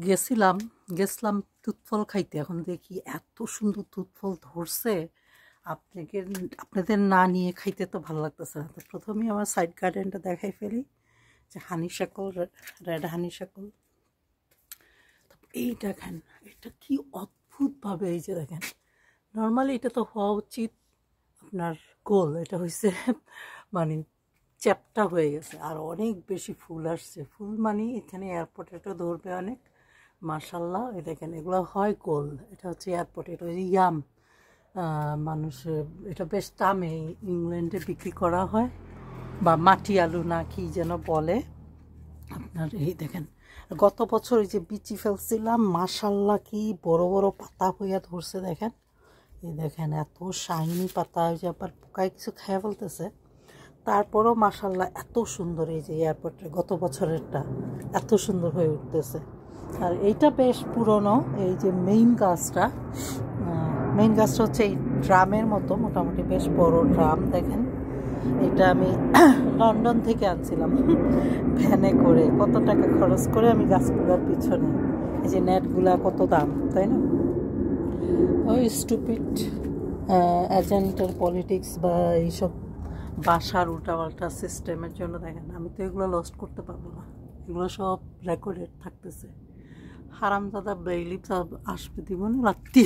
গেছিলাম তুতফল খাইতে। এখন দেখি এত সুন্দর তুতফল ধরছে, আপনাদের না নিয়ে খাইতে তো ভালো লাগতেছে না। তো প্রথমেই আমার সাইড গার্ডেনটা দেখাই ফেলি, যে হানিশাকল, রেড হানিশাকল। এই দেখেন, এটা কি অদ্ভুতভাবে, এই যে দেখেন, নর্মালি এটা তো হওয়া উচিত আপনার গোল, এটা হয়েছে মানে চ্যাপটা হয়ে গেছে, আর অনেক বেশি ফুল আসছে। ফুল মানে এখানে এয়ারপোর্টে ধরবে অনেক, মাশাল্লাহ। এই দেখেন, এগুলো হয় গোল, এটা হচ্ছে এয়ারপোর্ট, এটা হচ্ছে ইয়াম। মানুষ এটা বেশ দামে ইংল্যান্ডে বিক্রি করা হয়, বা মাটি আলু না কি যেন বলে আপনার। এই দেখেন, গত বছর এই যে বিচি ফেলছিলাম, মাশাল্লাহ কি বড় বড় পাতা হইয়া ধরছে দেখেন। এই দেখেন, এত শাইনি পাতা, ওই যে আবার পোকায় কিছু খেয়ে ফেলতেছে, তারপরও মাশাল্লাহ এত সুন্দর। এই যে এয়ারপোর্টের গত বছরেরটা এত সুন্দর হয়ে উঠতেছে। আর এইটা বেশ পুরনো, এই যে মেইন গাছটা হচ্ছে এই ড্রামের মতো, মোটামুটি বেশ বড় ড্রাম দেখেন। এটা আমি লন্ডন থেকে আনছিলাম ভ্যানে করে, কত টাকা খরচ করে আমি গাছগুলোর পিছনে। এই যে নেটগুলা কত দাম, তাই না? ওই স্টুপিড এজেন্টের পলিটিক্স বা এইসব বাসার উল্টাপাল্টা সিস্টেমের জন্য দেখেন, আমি তো এগুলো লস্ট করতে পারবো না, এগুলো সব রেকর্ডেড থাকতেছে। হারামজাদা বেইলিপস আসবে দিব না রাত্রি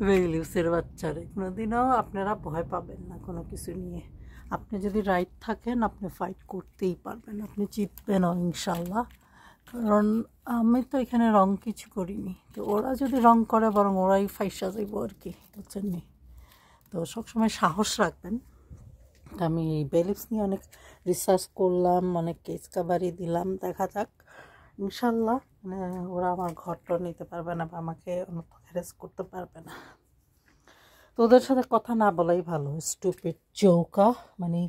বেইলিপসের বাচ্চারে কোনোদিনও আপনারা ভয় পাবেন না কোনো কিছু নিয়ে। আপনি যদি রাইট থাকেন, আপনি ফাইট করতেই পারবেন, আপনি জিতবেনও ইনশাল্লাহ। কারণ আমি তো এখানে রং কিছু করিনি, তো ওরা যদি রং করে বরং ওরাই ফাইসা যাইব আর কি, বুঝছেন নি? তো সবসময় সাহস রাখবেন। আমি এই বেলিপস নিয়ে অনেক রিসার্চ করলাম, অনেক কেস কাভারি দিলাম, দেখা যাক ইনশাল্লাহ। মানে ওরা আমার ঘরটা নিতে পারবে না বা আমাকে হ্যারাস করতে পারবে না। তো ওদের সাথে কথা না বলাই ভালো। স্টুপিড জৌকা, মানে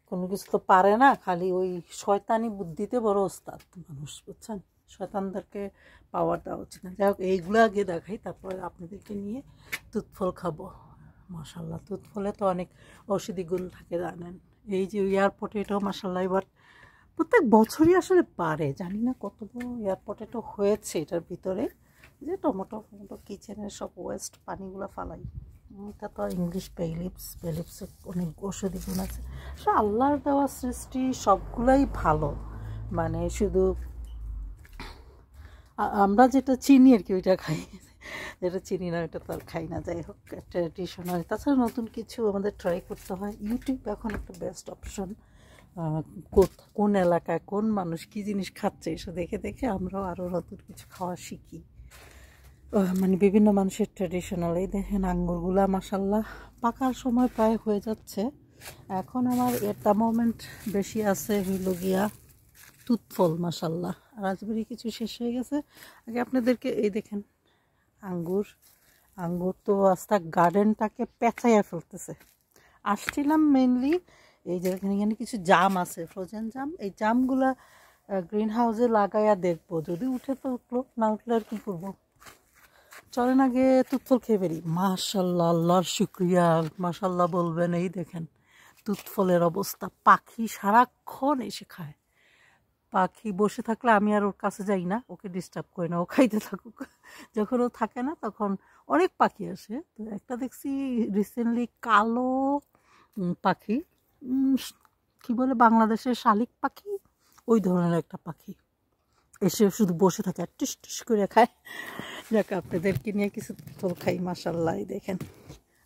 কোনো কিছু তো পারে না, খালি ওই শয়তানি বুদ্ধিতে বড় ওস্তাদ মানুষ, বুঝছেন? শয়তানদেরকে পাওয়ার দেওয়া উচিত না। যাই হোক, এইগুলো আগে দেখাই, তারপরে আপনাদেরকে নিয়ে তুতফল খাবো। মাশাল্লাহ, তুতফলে তো অনেক ঔষধি গুণ থাকে জানেন। এই যে এয়ারপোর্টে এটাও মাশাল্লাহ এবার প্রত্যেক বছরই আসলে পারে, জানি না কত বড় এয়ারপোর্টে তো হয়েছে এটার ভিতরে। যে টমেটো কিচেনের সব ওয়েস্ট পানিগুলো ফালাই, এটা তো ইংলিশ বেলিপসের অনেক ঔষধি গুণ আছে। সে আল্লাহর দেওয়া সৃষ্টি সবগুলাই ভালো, মানে শুধু আমরা যেটা চিনি আর কি ওইটা খাই, যেটা চিনি না ওইটা তো আর খাই না। যাই হোক, ট্র্যাডিশনাল। তাছাড়া নতুন কিছু আমাদের ট্রাই করতে হয়। ইউটিউব এখন একটা বেস্ট অপশন। কোন এলাকায় কোন মানুষ কী জিনিস খাচ্ছে, এসব দেখে দেখে আমরাও আরও নতুন কিছু খাওয়া শিখি। মানে বিভিন্ন মানুষের ট্র্যাডিশনাল। এই দেখেন আঙ্গুরগুলা মাশাল্লাহ পাকার সময় প্রায় হয়ে যাচ্ছে। এখন আমার এট দ্য মোমেন্ট বেশি আছে হইল গিয়া তুতফল মাশাল্লাহ, রাজবাড়ি কিছু শেষ হয়ে গেছে। আগে আপনাদেরকে এই দেখেন আঙ্গুর তো আস্তা গার্ডেনটাকে পেঁচাইয়া ফেলতেছে। আসছিলাম মেনলি এই যে এখানে কিছু জাম আছে, ফ্রোজেন জাম। এই জামগুলা গ্রিন হাউসে লাগাইয়া দেখবো, যদি উঠে তো উঠলো, না উঠলে আর কি করবো। চলেন আগে তুতফল খেয়ে বেরি। মাশাল্লাহ, আল্লাহর শুক্রিয়া, মাশাল্লাহ বলবেন। এই দেখেন তুতফলের অবস্থা, পাখি সারাক্ষণ এসে খায়। পাখি বসে থাকলে আমি আর ওর কাছে যাই না, ওকে ডিস্টার্ব করি না, ও খাইতে থাকুক। যখন ও থাকে না তখন অনেক পাখি আসে। তো একটা দেখছি রিসেন্টলি কালো পাখি, কি বলে বাংলাদেশের শালিক পাখি, ওই ধরনের একটা পাখি এসে শুধু বসে থাকে আর টুস টুস করে খায়। যাক, আপনাদেরকে নিয়ে কিছু তুতফল খাই। মাশাল্লাহ দেখেন,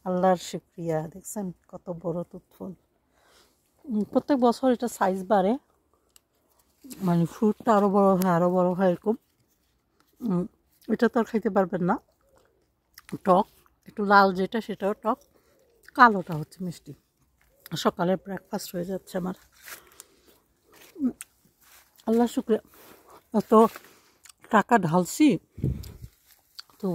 আল্লাহর শুক্রিয়া। দেখছেন কত বড় তুতফল। প্রত্যেক বছর এটা সাইজ বাড়ে, মানে ফ্রুটটা আরও বড় হয় আরও বড় হয় এরকম। এটা তো আর খাইতে পারবেন না, টক একটু, লাল যেটা সেটাও টক, কালোটা হচ্ছে মিষ্টি। সকালের ব্রেকফাস্ট হয়ে যাচ্ছে আমার। আল্লাহ শুক্রিয়া, এত টাকা ঢালছি তো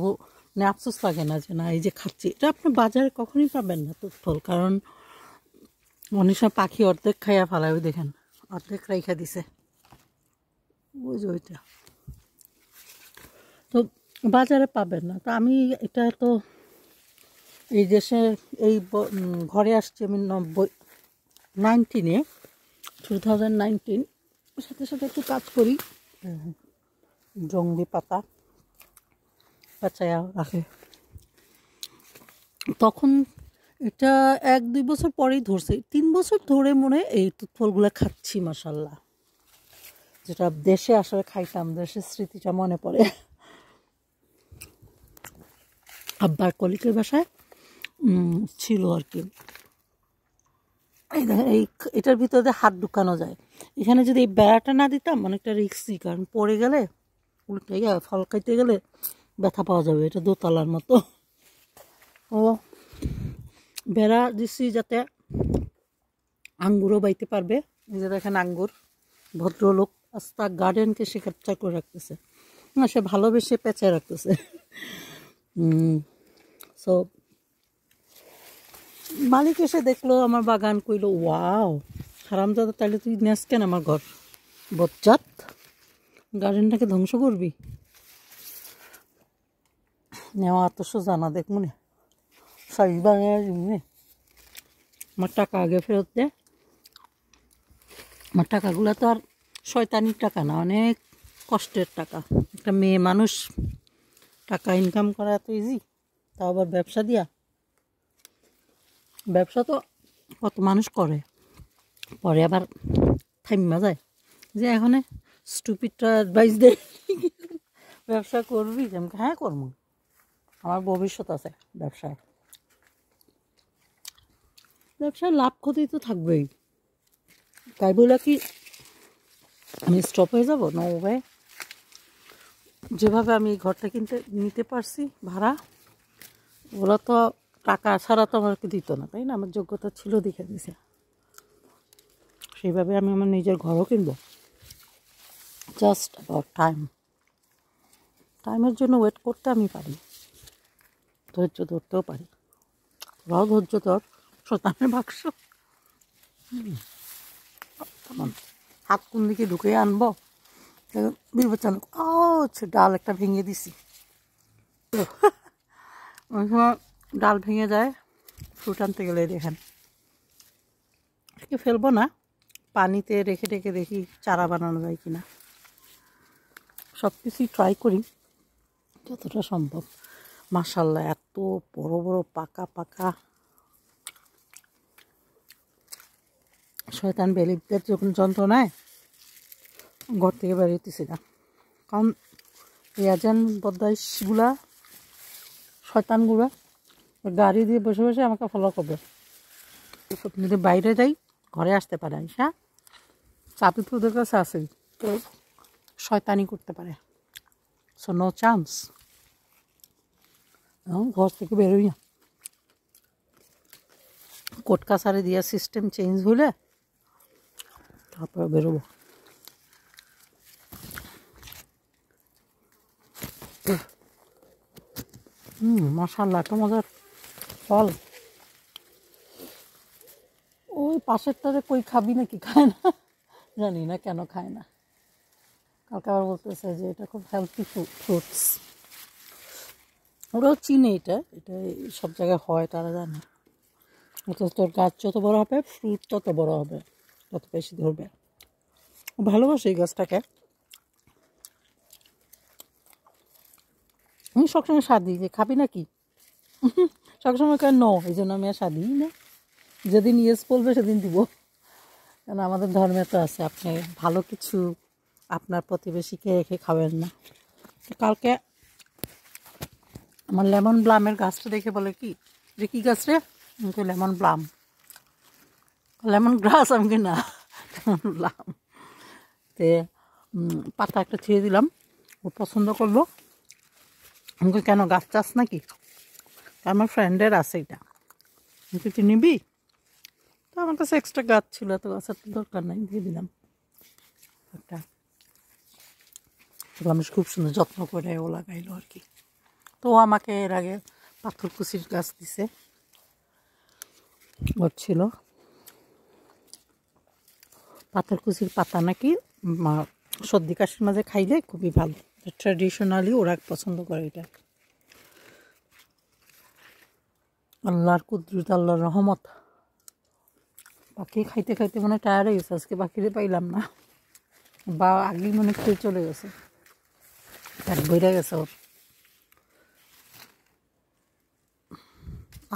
আফসোস লাগে না যে না এই যে খাচ্ছি। এটা আপনি বাজারে কখনই পাবেন না তুতফল, কারণ অনেক সময় পাখি অর্ধেক খাইয়া ফেলায়। ওই দেখেন অর্ধেক রাইখা দিছে, ওই যে ওইটা, তো বাজারে পাবেন না। তো আমি এটা তো এই দেশে এই ঘরে আসছি আমি 2019, সাথে সাথে একটু কাজ করি। জংলি পাতা পেঁচায়া রাখে। তখন এটা 1-2 বছর পরেই ধরছে, 3 বছর ধরে মনে এই ফলগুলো খাচ্ছি মাশাল্লাহ। যেটা দেশে আসলে খাইতাম, দেশের স্মৃতিটা মনে পড়ে। আব্বার কলিকের বাসায় ছিল আর কি। এই দেখেন এটার ভিতরে হাত ঢুকানো যায়। এখানে যদি এই বেড়াটা না দিতাম অনেকটা রিস্কি, কারণ পড়ে গেলে উল্টে গেলে ফল খাইতে গেলে ব্যথা পাওয়া যাবে। এটা দোতলার মতো। ও বেড়া দিচ্ছি যাতে আঙ্গুরও বাইতে পারবে। এই যে দেখেন আঙ্গুর, ভদ্রলোক আস্তা গার্ডেনকে সে ক্যাপচার করে রাখতেছে না, সে ভালোবেসে পেঁচায় রাখতেছে। সো মালিক এসে দেখলো আমার বাগান, কইলো ওয়াও হারামজাদা, তাহলে তুই নেস কেন আমার ঘর, বজ্জাত, গার্ডেনটাকে ধ্বংস করবি। নেওয়া এত সোজা না, দেখ মনে সাইজ বানিয়ে দিবি, আমার টাকা আগে ফেরত দে। আমার টাকাগুলো তো আর শয়তানির টাকা না, অনেক কষ্টের টাকা। একটা মেয়ে মানুষ টাকা ইনকাম করা এত ইজি, তাও আবার ব্যবসা দিয়া। ব্যবসা তো কত মানুষ করে, পরে আবার থাইমা যায়। যে এখন স্টুপিডটা অ্যাডভাইস দেয় ব্যবসা করবি, যেমন হ্যাঁ করবো, আমার ভবিষ্যৎ আছে ব্যবসায়। ব্যবসায় লাভ ক্ষতি তো থাকবেই, তাই বলে কি আমি স্টপ হয়ে যাবো? No way. যেভাবে আমি ঘরটা নিতে পারছি ভাড়া, ওরা তো টাকা ছাড়া তো আমাকে দিত না, তাই না? আমার যোগ্যতা ছিল দেখে দিছে, সেইভাবে আমি আমার নিজের ঘরও কিনবো। জাস্ট অ্যাবাউট টাইমের জন্য ওয়েট করতে আমি পারি, ধৈর্য ধরতেও পারি। ওরাও ধৈর্য ধর, শতানের বাক্স। হাত কোন দিকে ঢুকে আনবো বিবেচনা। ও আচ্ছা, ডাল একটা ভেঙে দিছি। ওই সময় ডাল ভেঙে যায় ফ্রুট আনতে গেলে। দেখেন ফেলবো না, পানিতে রেখে রেখে দেখি চারা বানানো যায় কিনা। সব কিছুই ট্রাই করি যতটা সম্ভব। মাশাল্লাহ এত বড় বড় পাকা পাকা শয়তান বেলিদের যখন যন্ত্রণায় ঘর থেকে বেরোতেছি না, কারণ এই এজেন্ট বদমাইশগুলা, শয়তানগুলা গাড়ি দিয়ে বসে বসে আমাকে ফলো করবে। যদি বাইরে যাই ঘরে আসতে পারে, আইসা চাবি তো ওদের কাছে আছে, তো শয়তানি করতে পারে। সো নো চান্স, ঘর থেকে বেরোই না। কোর্ট কাছারি দিয়া সিস্টেম চেঞ্জ হলে তারপরে বেরোবো। মাশাআল্লাহ এত মজার ফল। ওই পাশেরটারে কই খাবি নাকি, খায় না, জানি না কেন খায় না। কালকে আবার বলতেছে যে এটা খুব হেলথি ফ্রুটস। ওরাও চিনে এটা এটা সব জায়গায় হয়, তারা জানে। তোর গাছ যত বড় হবে ফ্রুট তত বড় হবে, তত বেশি ধরবে। ভালোবাসে এই গাছটাকে। আমি সবসময় স্বাদ দিই যে খাবি নাকি, সবসময় কেন নো, এই জন্য আমি আর স্বাদ দিই না। যেদিন ইয়েস বলবে সেদিন দিব। কারণ আমাদের ধর্মে তো আছে আপনি ভালো কিছু আপনার প্রতিবেশীকে রেখে খাবেন না। কালকে আমার লেমন ব্লামের গাছটা দেখে বলে কি যে কী গাছ রে, আমি লেমন ব্লাম, লেমন গ্রাস, আমি কি না লেমন ব্লাম। তে পাতা একটা ছিঁড়ে দিলাম, ও পছন্দ করলো। আমাকে কেন গাছ চাষ নাকি, আমার ফ্রেন্ডের আছে এটা, তুই কি নিবি? তো আমার কাছে এক্সট্রা গাছ ছিল, তো গাছের তো দরকার নাই, দিয়ে দিলাম একটা। আমি খুব সুন্দর যত্ন করে ও লাগাইলো আর কি। তো আমাকে এর আগে পাথরকুচির গাছ দিছে, ওর ছিল পাথরকুচির পাতা নাকি সর্দি কাশির মাঝে খাইলে খুবই ভালো। ট্র্যাডিশনালি ওরা পছন্দ করে এটা। আল্লাহর কুদরত, আল্লাহর রহমত। পাখি খাইতে খাইতে মনে টায়ার্ড হয়ে গেছে আজকে, পাখিরে পাইলাম না, বা আগেই মনে খেয়ে চলে গেছে। পেট ভরে গেছে ওর।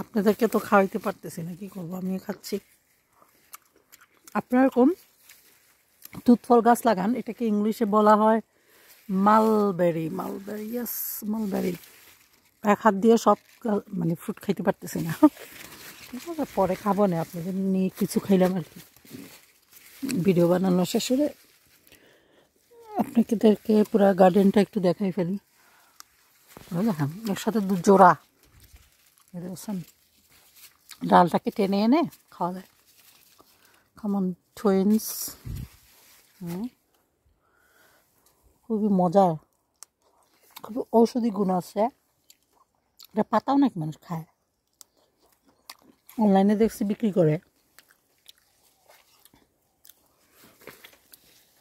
আপনাদেরকে তো খাওয়াইতে পারতেছি না, কি করবো, আমি খাচ্ছি। আপনারা এরকম তুতফল গাছ লাগান, এটাকে ইংলিশে বলা হয় মালবেরি। Mulberry, yes, mulberry. এক হাত দিয়ে সব মানে ফ্রুট খাইতে পারতেছি না। ঠিক আছে, পরে খাবো না, আপনাদের নিয়ে কিছু খাইলাম আর কি। ভিডিও বানানো শেষ হলে আপনাদেরকে পুরো গার্ডেনটা একটু দেখাই ফেলি। দেখেন এর সাথে জোড়া বুঝছেন, ডালটাকে টেনে এনে খাওয়া যায়। কেমন টুইন্স, খুবই মজার, খুবই ঔষধি গুণ আছে। এটা পাতাও নাকি মানুষ খায়, অনলাইনে দেখছি বিক্রি করে।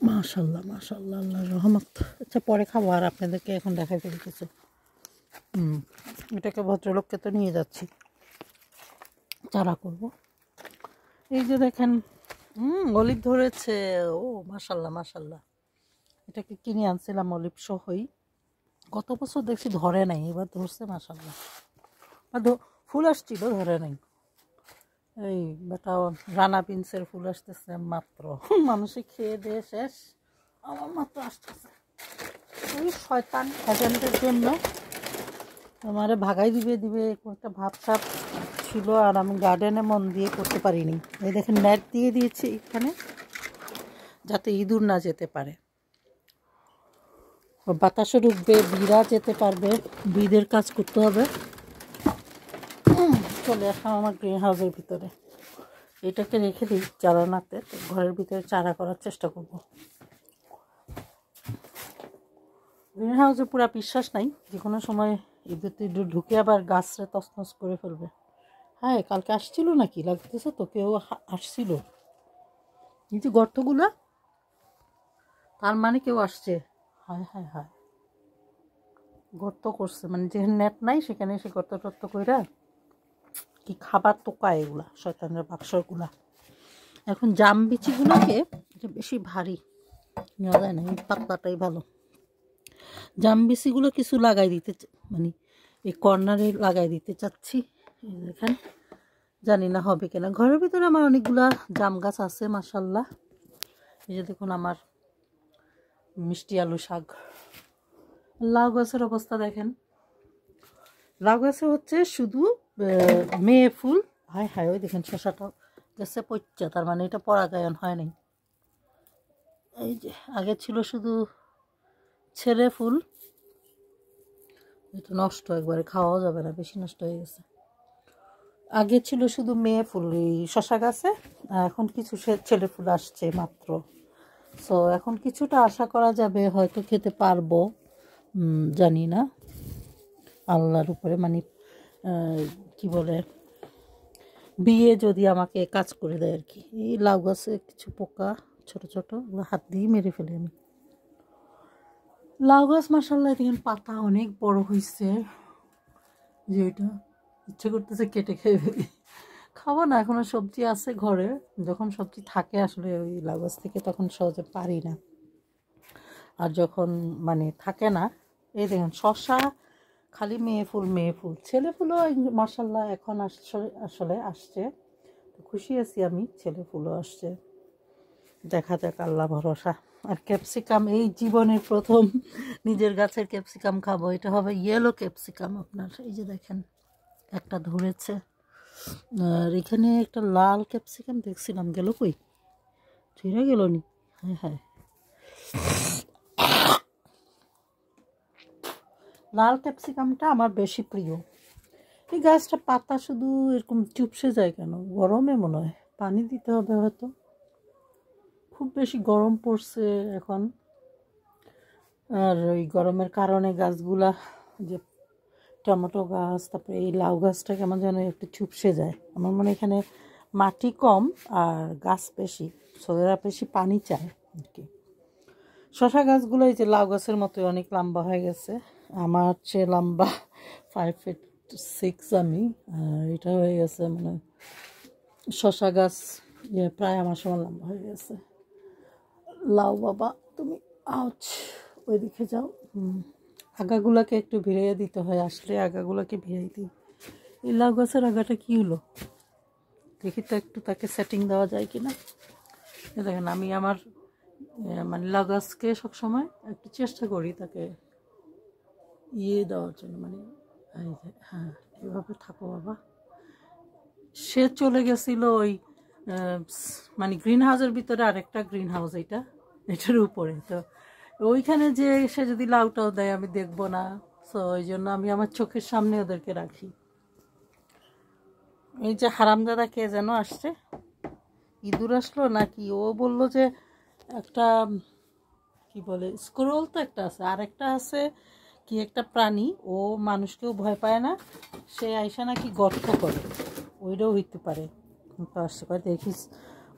মাশাল্লাহ মাশাল্লাহ, আল্লাহর রহমত। আচ্ছা পরে খাবো, আর আপনাদেরকে এখন দেখাই ফেলি কিছু। এটাকে ভদ্রলোককে তো নিয়ে যাচ্ছি, চারা করব। এই যে দেখেন, অলিভ ধরেছে। ও মাশাল্লাহ মাশাল্লাহ, এটাকে কিনে আনছিলাম অলিভ সহই। গত বছর দেখছি ধরে নাই, এবার ধরছে মাশাল্লাহ। ফুল আসছিল, ধরে নাই। এই বেটা রানা পিন্সের ফুল আসতেছে মাত্র, মানুষে খেয়ে দিয়ে শেষ, আমার মাত্র আসতেছে। ওই শয়তান এজেন্টের জন্য আমারে ভাগাই দিবে দিবে একটা ভাবসাব ছিল, আর আমি গার্ডেনে মন দিয়ে করতে পারিনি। এই দেখেন নেট দিয়ে দিয়েছি এখানে, যাতে ইঁদুর না যেতে পারে, বাতাসও ঢুকবে, বিড়া যেতে পারবে, বিদের কাজ করতে হবে। চলে আসলাম আমার গ্রিন হাউসের ভিতরে, এটাকে রেখে দিই জ্বালানাতে, ঘরের ভিতরে চারা করার চেষ্টা করব। গ্রিন হাউসে পুরো বিশ্বাস নাই, যে কোনো সময় ইঁদুর ঢুকে আবার গাছরে তছনছ করে ফেলবে। হ্যাঁ কালকে আসছিল নাকি লাগতেছে তো, কেউ আসছিল, কিন্তু গর্তগুলো, তার মানে কেউ আসছে। হায় হায় হায়, গর্ত করছে, মানে যেখানে নেট নাই সেখানে এসে গর্ত টর্ত কইরা কি খাবার তোকায় এগুলা, শয়তানের বাক্সরগুলা। এখন জাম বিচিগুলোকে, এটা বেশি ভারী নেওয়া যায় না, এই পাতলাটাই ভালো। জাম বিচিগুলো কিছু লাগাই দিতে, মানে এই কর্নারে লাগাই দিতে চাচ্ছি। দেখেন জানি না হবে কিনা। ঘরের ভিতরে আমার অনেকগুলা জাম গাছ আছে মাশাল্লাহ। এই যে দেখুন আমার মিষ্টি আলু শাক। লাউ গাছের অবস্থা দেখেন, লাউ গাছে হচ্ছে শুধু মেয়ে ফুল। হায় হায়, ওই দেখেন শশাটা গেছে পচা, তার মানে এটা পরাগায়ন হয় নাই। এই যে আগে ছিল শুধু ছেলে ফুল, এটা নষ্ট, একবারে খাওয়াও যাবে না, বেশি নষ্ট হয়ে গেছে। আগে ছিল শুধু মেয়ে ফুল এই শশা গাছে, এখন কিছু ছেলে ফুল আসছে মাত্র। সো এখন কিছুটা আশা করা যাবে, হয়তো খেতে পারবো, জানি না, আল্লাহর উপরে, মানে কি বলে, বিয়ে যদি আমাকে কাজ করে দেয় আর কি। এই লাউ গাছে কিছু পোকা ছোট ছোট, ওগুলো হাত দিয়ে মেরে ফেলি আমি। লাউ গাছ মাশাল্লাহ দেখেন পাতা অনেক বড় হয়েছে, যে এটা ইচ্ছে করতেছে কেটে খেয়ে ফেলি। খাবো না, এখনো সবজি আছে ঘরে, যখন সবজি থাকে আসলে ওই লাউ গাছ থেকে তখন সহজে পারি না, আর যখন মানে থাকে না। এই দেখেন শশা খালি মেয়ে ফুল মেয়ে ফুল, ছেলে ফুলও মাশাল্লাহ এখন আসলে আসছে, খুশি আছি আমি, ছেলে ফুলও আসছে, দেখা যাক, আল্লাহ ভরসা। আর ক্যাপসিকাম, এই জীবনের প্রথম নিজের গাছের ক্যাপসিকাম খাবো, এটা হবে ইয়েলো ক্যাপসিকাম আপনার। এই যে দেখেন একটা ধরেছে, আর এখানে একটা লাল ক্যাপসিকাম দেখছিলাম, গেল কই, ছিঁড়ে গেল নি। হ্যাঁ হ্যাঁ, লাল ক্যাপসিকামটা আমার বেশি প্রিয়। এই গাছটা পাতা শুধু এরকম চুপসে যায় কেন, গরমে মনে হয় পানি দিতে হবে হয়তো, খুব বেশি গরম পড়ছে এখন, আর ওই গরমের কারণে গাছগুলা, যে টমেটো গাছ, তারপরে এই লাউ গাছটা কেমন যেন একটু চুপসে যায়। আমার মনে এখানে মাটি কম আর গাছ বেশি, সোয়েরা বেশি পানি চায় আর কি। শশা গাছগুলো এই যে লাউ গাছের মতো অনেক লম্বা হয়ে গেছে, আমার চেয়ে লম্বা 5'6" আমি, আর এটা হয়ে গেছে মানে শশা গাছ প্রায় আমার সমান লম্বা হয়ে গেছে। লাউ বাবা তুমি আউচ, ওইদিকে যাও। আগাগুলাকে একটু ভিড়িয়ে দিতে হয়, আসলে আগাগুলাকে ভিড়িয়ে দিই। এই লাউ গাছের আগাটা কী হলো দেখি তো একটু, তাকে সেটিং দেওয়া যায় কিনা। দেখেন আমি আমার মানে লাউ গাছকে সবসময় একটু চেষ্টা করি তাকে দেওয়ার জন্য, মানে হ্যাঁ এভাবে থাকো বাবা। সে চলে গেছিল ওই মানে গ্রিন হাউসের ভিতরে, আরেকটা গ্রিন হাউস এটার উপরে, তো ওইখানে যে সে যদি লাউটাও দেয় আমি দেখবো না, সো ওই জন্য আমি আমার চোখের সামনে ওদেরকে রাখি। এই যে হারামদাদা কে যেন আসছে, ইঁদুর আসলো নাকি, ও বলল যে একটা কি বলে স্ক্রোল তো একটা আছে, আর একটা আছে কি একটা প্রাণী, ও মানুষকেও ভয় পায় না, সে আইসা নাকি গর্ত করে, ওইটাও হইতে পারে। তো আসছে করে দেখিস,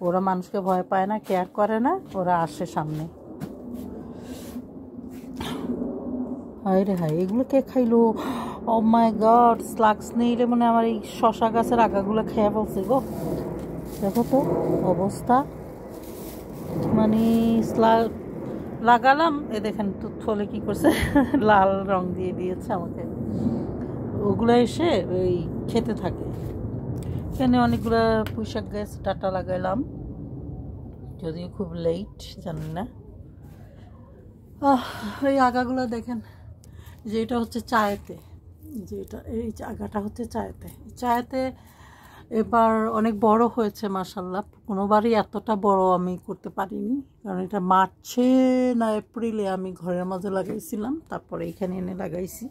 ওরা মানুষকে ভয় পায় না, কেয়ার করে না, ওরা আসে সামনে। হায় রে হায়, এগুলো কে খাইলো? ও মাই গড, স্লাগস নেইলে মানে আমার এই শশা গাছের আগাগুলো খেয়ে ফেলছে গো। দেখো তো অবস্থা, মানে লাগালাম, এ দেখেন তো থলে কি করছে, লাল রং দিয়ে দিয়েছে আমাকে। ওগুলো এসে ওই খেতে থাকে। এখানে অনেকগুলো পুঁইশাক গাছ ডাটা লাগাইলাম, যদিও খুব লেট, জানি না। এই আগাগুলো দেখেন, যে এটা হচ্ছে চায়েতে, যে এটা এই আগাটা হচ্ছে চায়েতে এবার অনেক বড় হয়েছে মাশাআল্লাহ। কোনোবারই এতটা বড় আমি করতে পারিনি, কারণ এটা মার্চে না এপ্রিলে আমি ঘরের মাঝে লাগাইছিলাম, তারপরে এখানে এনে লাগাইছি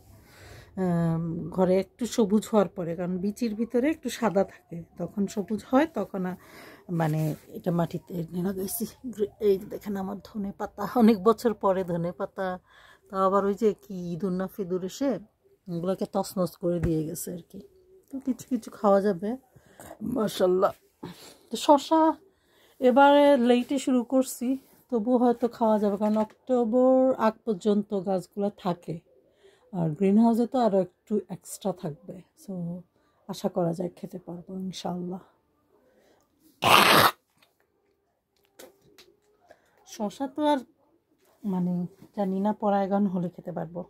ঘরে একটু সবুজ হওয়ার পরে, কারণ বিচির ভিতরে একটু সাদা থাকে, তখন সবুজ হয়, তখন মানে এটা মাটিতে এনে লাগাইছি। এই দেখেন আমার ধনে পাতা, অনেক বছর পরে ধনে পাতা, তা আবার ওই যে কি ইঁদুর না ফিদুর এসে ওগুলোকে তছনছ করে দিয়ে গেছে আর কি। তো কিছু কিছু খাওয়া যাবে মাশাআল্লাহ। তো শশা এবারে লেটে শুরু করছি, তবু হয়তো খাওয়া যাবে, কারণ অক্টোবর আগ পর্যন্ত গাছগুলো থাকে, আর গ্রিন হাউসে তো আরও একটু এক্সট্রা থাকবে, সো আশা করা যায় খেতে পারবো ইনশাআল্লাহ। শশা তো আর মানে জানি না পরায়গণ হলে খেতে পারবো,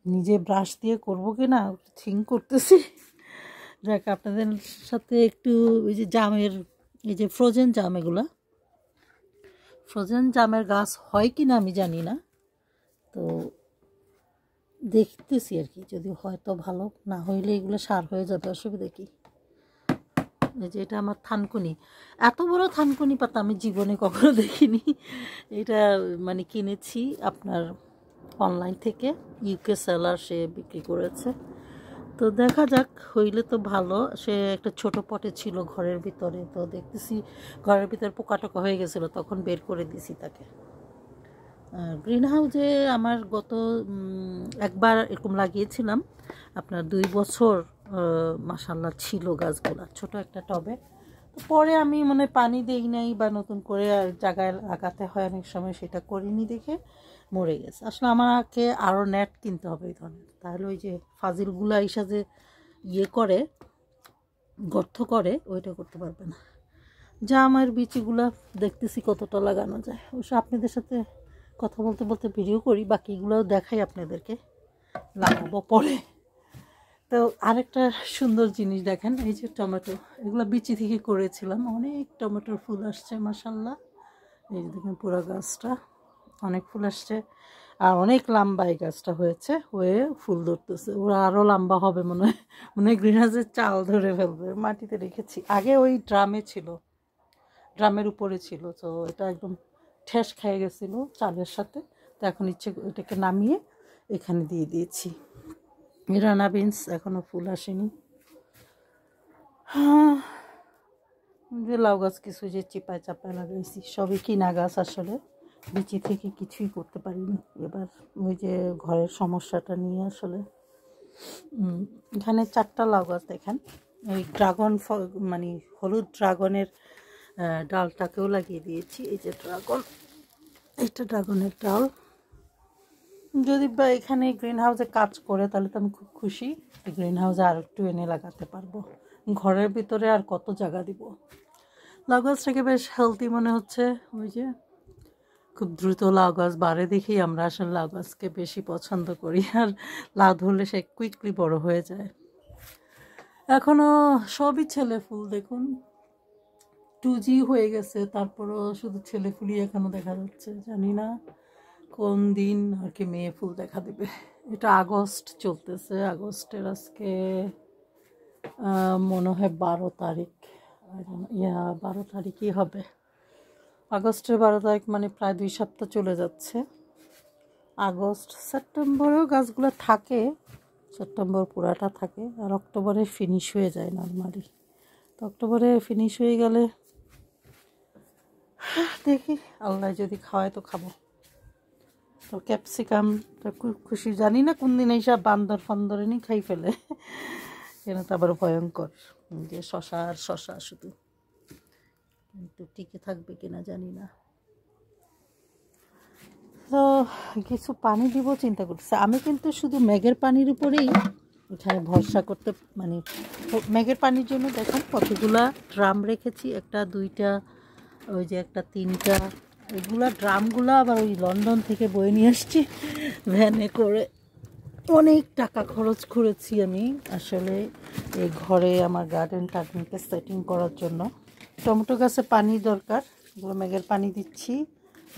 নিজে ব্রাশ দিয়ে করবো কি না থিঙ্ক করতেছি। যাক, আপনাদের সাথে একটু ওই যে জামের, এই যে ফ্রোজেন জাম, এগুলা ফ্রোজেন জামের গাছ হয় কি না আমি জানি না, তো দেখতেছি আর কি, যদি হয়তো ভালো, না হইলে এগুলো সার হয়ে যাবে, অসুবিধা কি। এই যে এটা আমার থানকুনি, এত বড় থানকুনি পাতা আমি জীবনে কখনো দেখিনি। এটা মানে কিনেছি আপনার অনলাইন থেকে, ইউকে সেলার, সে বিক্রি করেছে। তো দেখা যাক, হইলে তো ভালো। সে একটা ছোট পটে ছিল ঘরের ভিতরে, তো দেখতেছি ঘরের ভিতরে পোকা টোকা হয়ে গেছিলো, তখন বের করে দিছি তাকে। গ্রিন হাউসে আমার গত একবার এরকম লাগিয়েছিলাম, আপনার 2 বছর মাশাআল্লাহ ছিল গাছগুলা, ছোট একটা টবে। তো পরে আমি মনে পানি দেই নাই, বা নতুন করে জায়গায় লাগাতে হয় অনেক সময়, সেটা করিনি দেখে মরে গেছে। আসলে আমাকে আরও নেট কিনতে হবে এই ধরনের, তাহলে ওই যে ফাজিলগুলা এসে যে করে গর্ত করে, ওইটা করতে পারবে না। যা আমার বিচিগুলা দেখতেছি কতটা লাগানো যায়, অবশ্য আপনাদের সাথে কথা বলতে বলতে ভিডিও করি, বাকিগুলোও দেখাই আপনাদেরকে, লাগাবো পরে। তো আরেকটা সুন্দর জিনিস দেখেন, এই যে টমেটো, এগুলো বিচি থেকে করেছিলাম, অনেক টমেটোর ফুল আসছে মাশাআল্লাহ। এই যে দেখেন পুরো গাছটা অনেক ফুল আসছে, আর অনেক লম্বা এই গাছটা হয়ে ফুল ধরতেছে, ওরা আরও লম্বা হবে মনে হয় গ্রিন হাউসের চাল ধরে ফেলবে। মাটিতে রেখেছি, আগে ওই ড্রামে ছিল, ড্রামের উপরে ছিল, তো এটা একদম ঠেস খেয়ে গেছিলো চালের সাথে, তো এখন ইচ্ছে এটাকে নামিয়ে এখানে দিয়ে দিয়েছি। রানা বিনস এখনও ফুল আসেনি। যে লাউ গাছ কিছু যে চিপায় চাপায় লাগাইছি, সবই কিনা গাছ, আসলে বিচি থেকে কিছুই করতে পারিনি এবার, ওই যে ঘরের সমস্যাটা নিয়ে আসলে। এখানে 4টা লাউ গাছ দেখেন, ওই ড্রাগন ফল মানে হলুদ ড্রাগনের ডালটাকেও লাগিয়ে দিয়েছি। এই যে ড্রাগন, এটা ড্রাগনের ডাল। যদি বা এখানে গ্রিন হাউসে কাজ করে তাহলে তো আমি খুব খুশি, গ্রিন হাউসে আর একটু এনে লাগাতে পারবো, ঘরের ভিতরে আর কত জায়গা দিব। লাউ গাছটাকে বেশ হেলদি মনে হচ্ছে, ওই যে খুব দ্রুত লাউ গাছ বাড়ে দেখেই আমরা আসলে লাউ গাছকে বেশি পছন্দ করি, আর লাউ ধরলে সে কুইকলি বড় হয়ে যায়। এখনো সবই ছেলে ফুল, দেখুন 2G হয়ে গেছে, তারপরও শুধু ছেলে ফুলই এখনো দেখা যাচ্ছে। জানি না কোন দিন আর কি মেয়ে ফুল দেখা দেবে। এটা আগস্ট চলতেছে, আগস্টের আজকে মনে হয় 12 তারিখ, 12 তারিখই হবে। আগস্টের 12 তারিখ মানে প্রায় 2 সপ্তাহ চলে যাচ্ছে। আগস্ট সেপ্টেম্বরেও গাছগুলো থাকে, সেপ্টেম্বর পুরাটা থাকে, আর অক্টোবরে ফিনিশ হয়ে যায় নর্মালি। তো অক্টোবরে ফিনিশ হয়ে গেলে দেখি আল্লাহ যদি খাওয়ায় তো খাবো। তো ক্যাপসিকামটা খুব খুশি, জানি না কোন দিন এইসব বান্দর ফান্দরে নি খাই ফেলে, কেন তো আবার ভয়ঙ্কর যে শশা আর শশা শুধু, কিন্তু টিকে থাকবে কিনা জানি না। তো কিছু পানি দিব চিন্তা করতেছে আমি, কিন্তু শুধু মেঘের পানির উপরেই এখানে ভরসা করতে, মানে মেঘের পানির জন্য দেখেন কতগুলা ড্রাম রেখেছি, 1টা 2টা, ওই যে 1টা 3টা, এগুলা ড্রামগুলো আবার ওই লন্ডন থেকে বয়ে নিয়ে আসছি ভ্যানে করে। অনেক টাকা খরচ করেছি আমি আসলে এই ঘরে আমার গার্ডেনকে সেটিং করার জন্য। টমেটো গাছে পানি দরকার, এগুলো মেঘের পানি দিচ্ছি।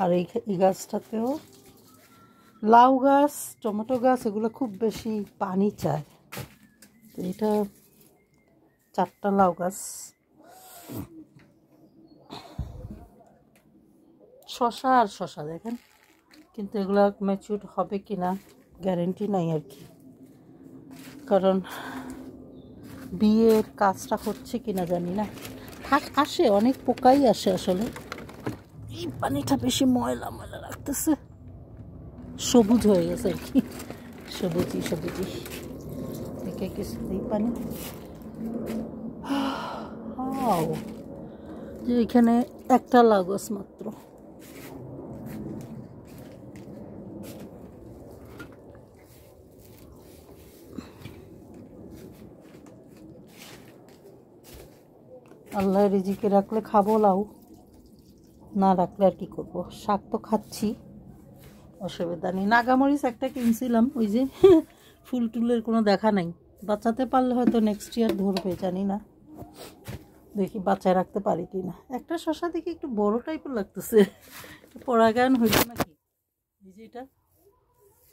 আর এই গাছটাতেও, লাউ গাছ টমেটো গাছ এগুলো খুব বেশি পানি চায়। তো এটা 4টা লাউ গাছ। শশা আর শশা দেখেন, কিন্তু এগুলো ম্যাচিউর হবে কি না গ্যারেন্টি নাই আর কি, কারণ বিয়ের কাজটা হচ্ছে কিনা জানি না। আসে অনেক পোকাই আসে আসলে। এই পানিটা বেশি ময়লা ময়লা লাগতেছে, সবুজ হয়ে গেছে আর কি, সবুজি দেখে কিছু এই পানি। যে এখানে 1টা লাউ গাছ মাত্র। আল্লাহ রিজিকে রাখলে খাবো লাউ, না রাখলে আর কি করবো। শাক তো খাচ্ছি, অসুবিধা নেই। নাগামরিচ একটা কিনছিলাম, ওই যে ফুল টুলের কোনো দেখা নাই। বাঁচাতে পারলে হয়তো নেক্সট ইয়ার ধরবে, জানি না, দেখি বাঁচায় রাখতে পারি কি না। একটা শশা দেখি একটু বড় টাইপের লাগতেছে, পরাগায়ন হয়েছে নাকি, এই যে এটা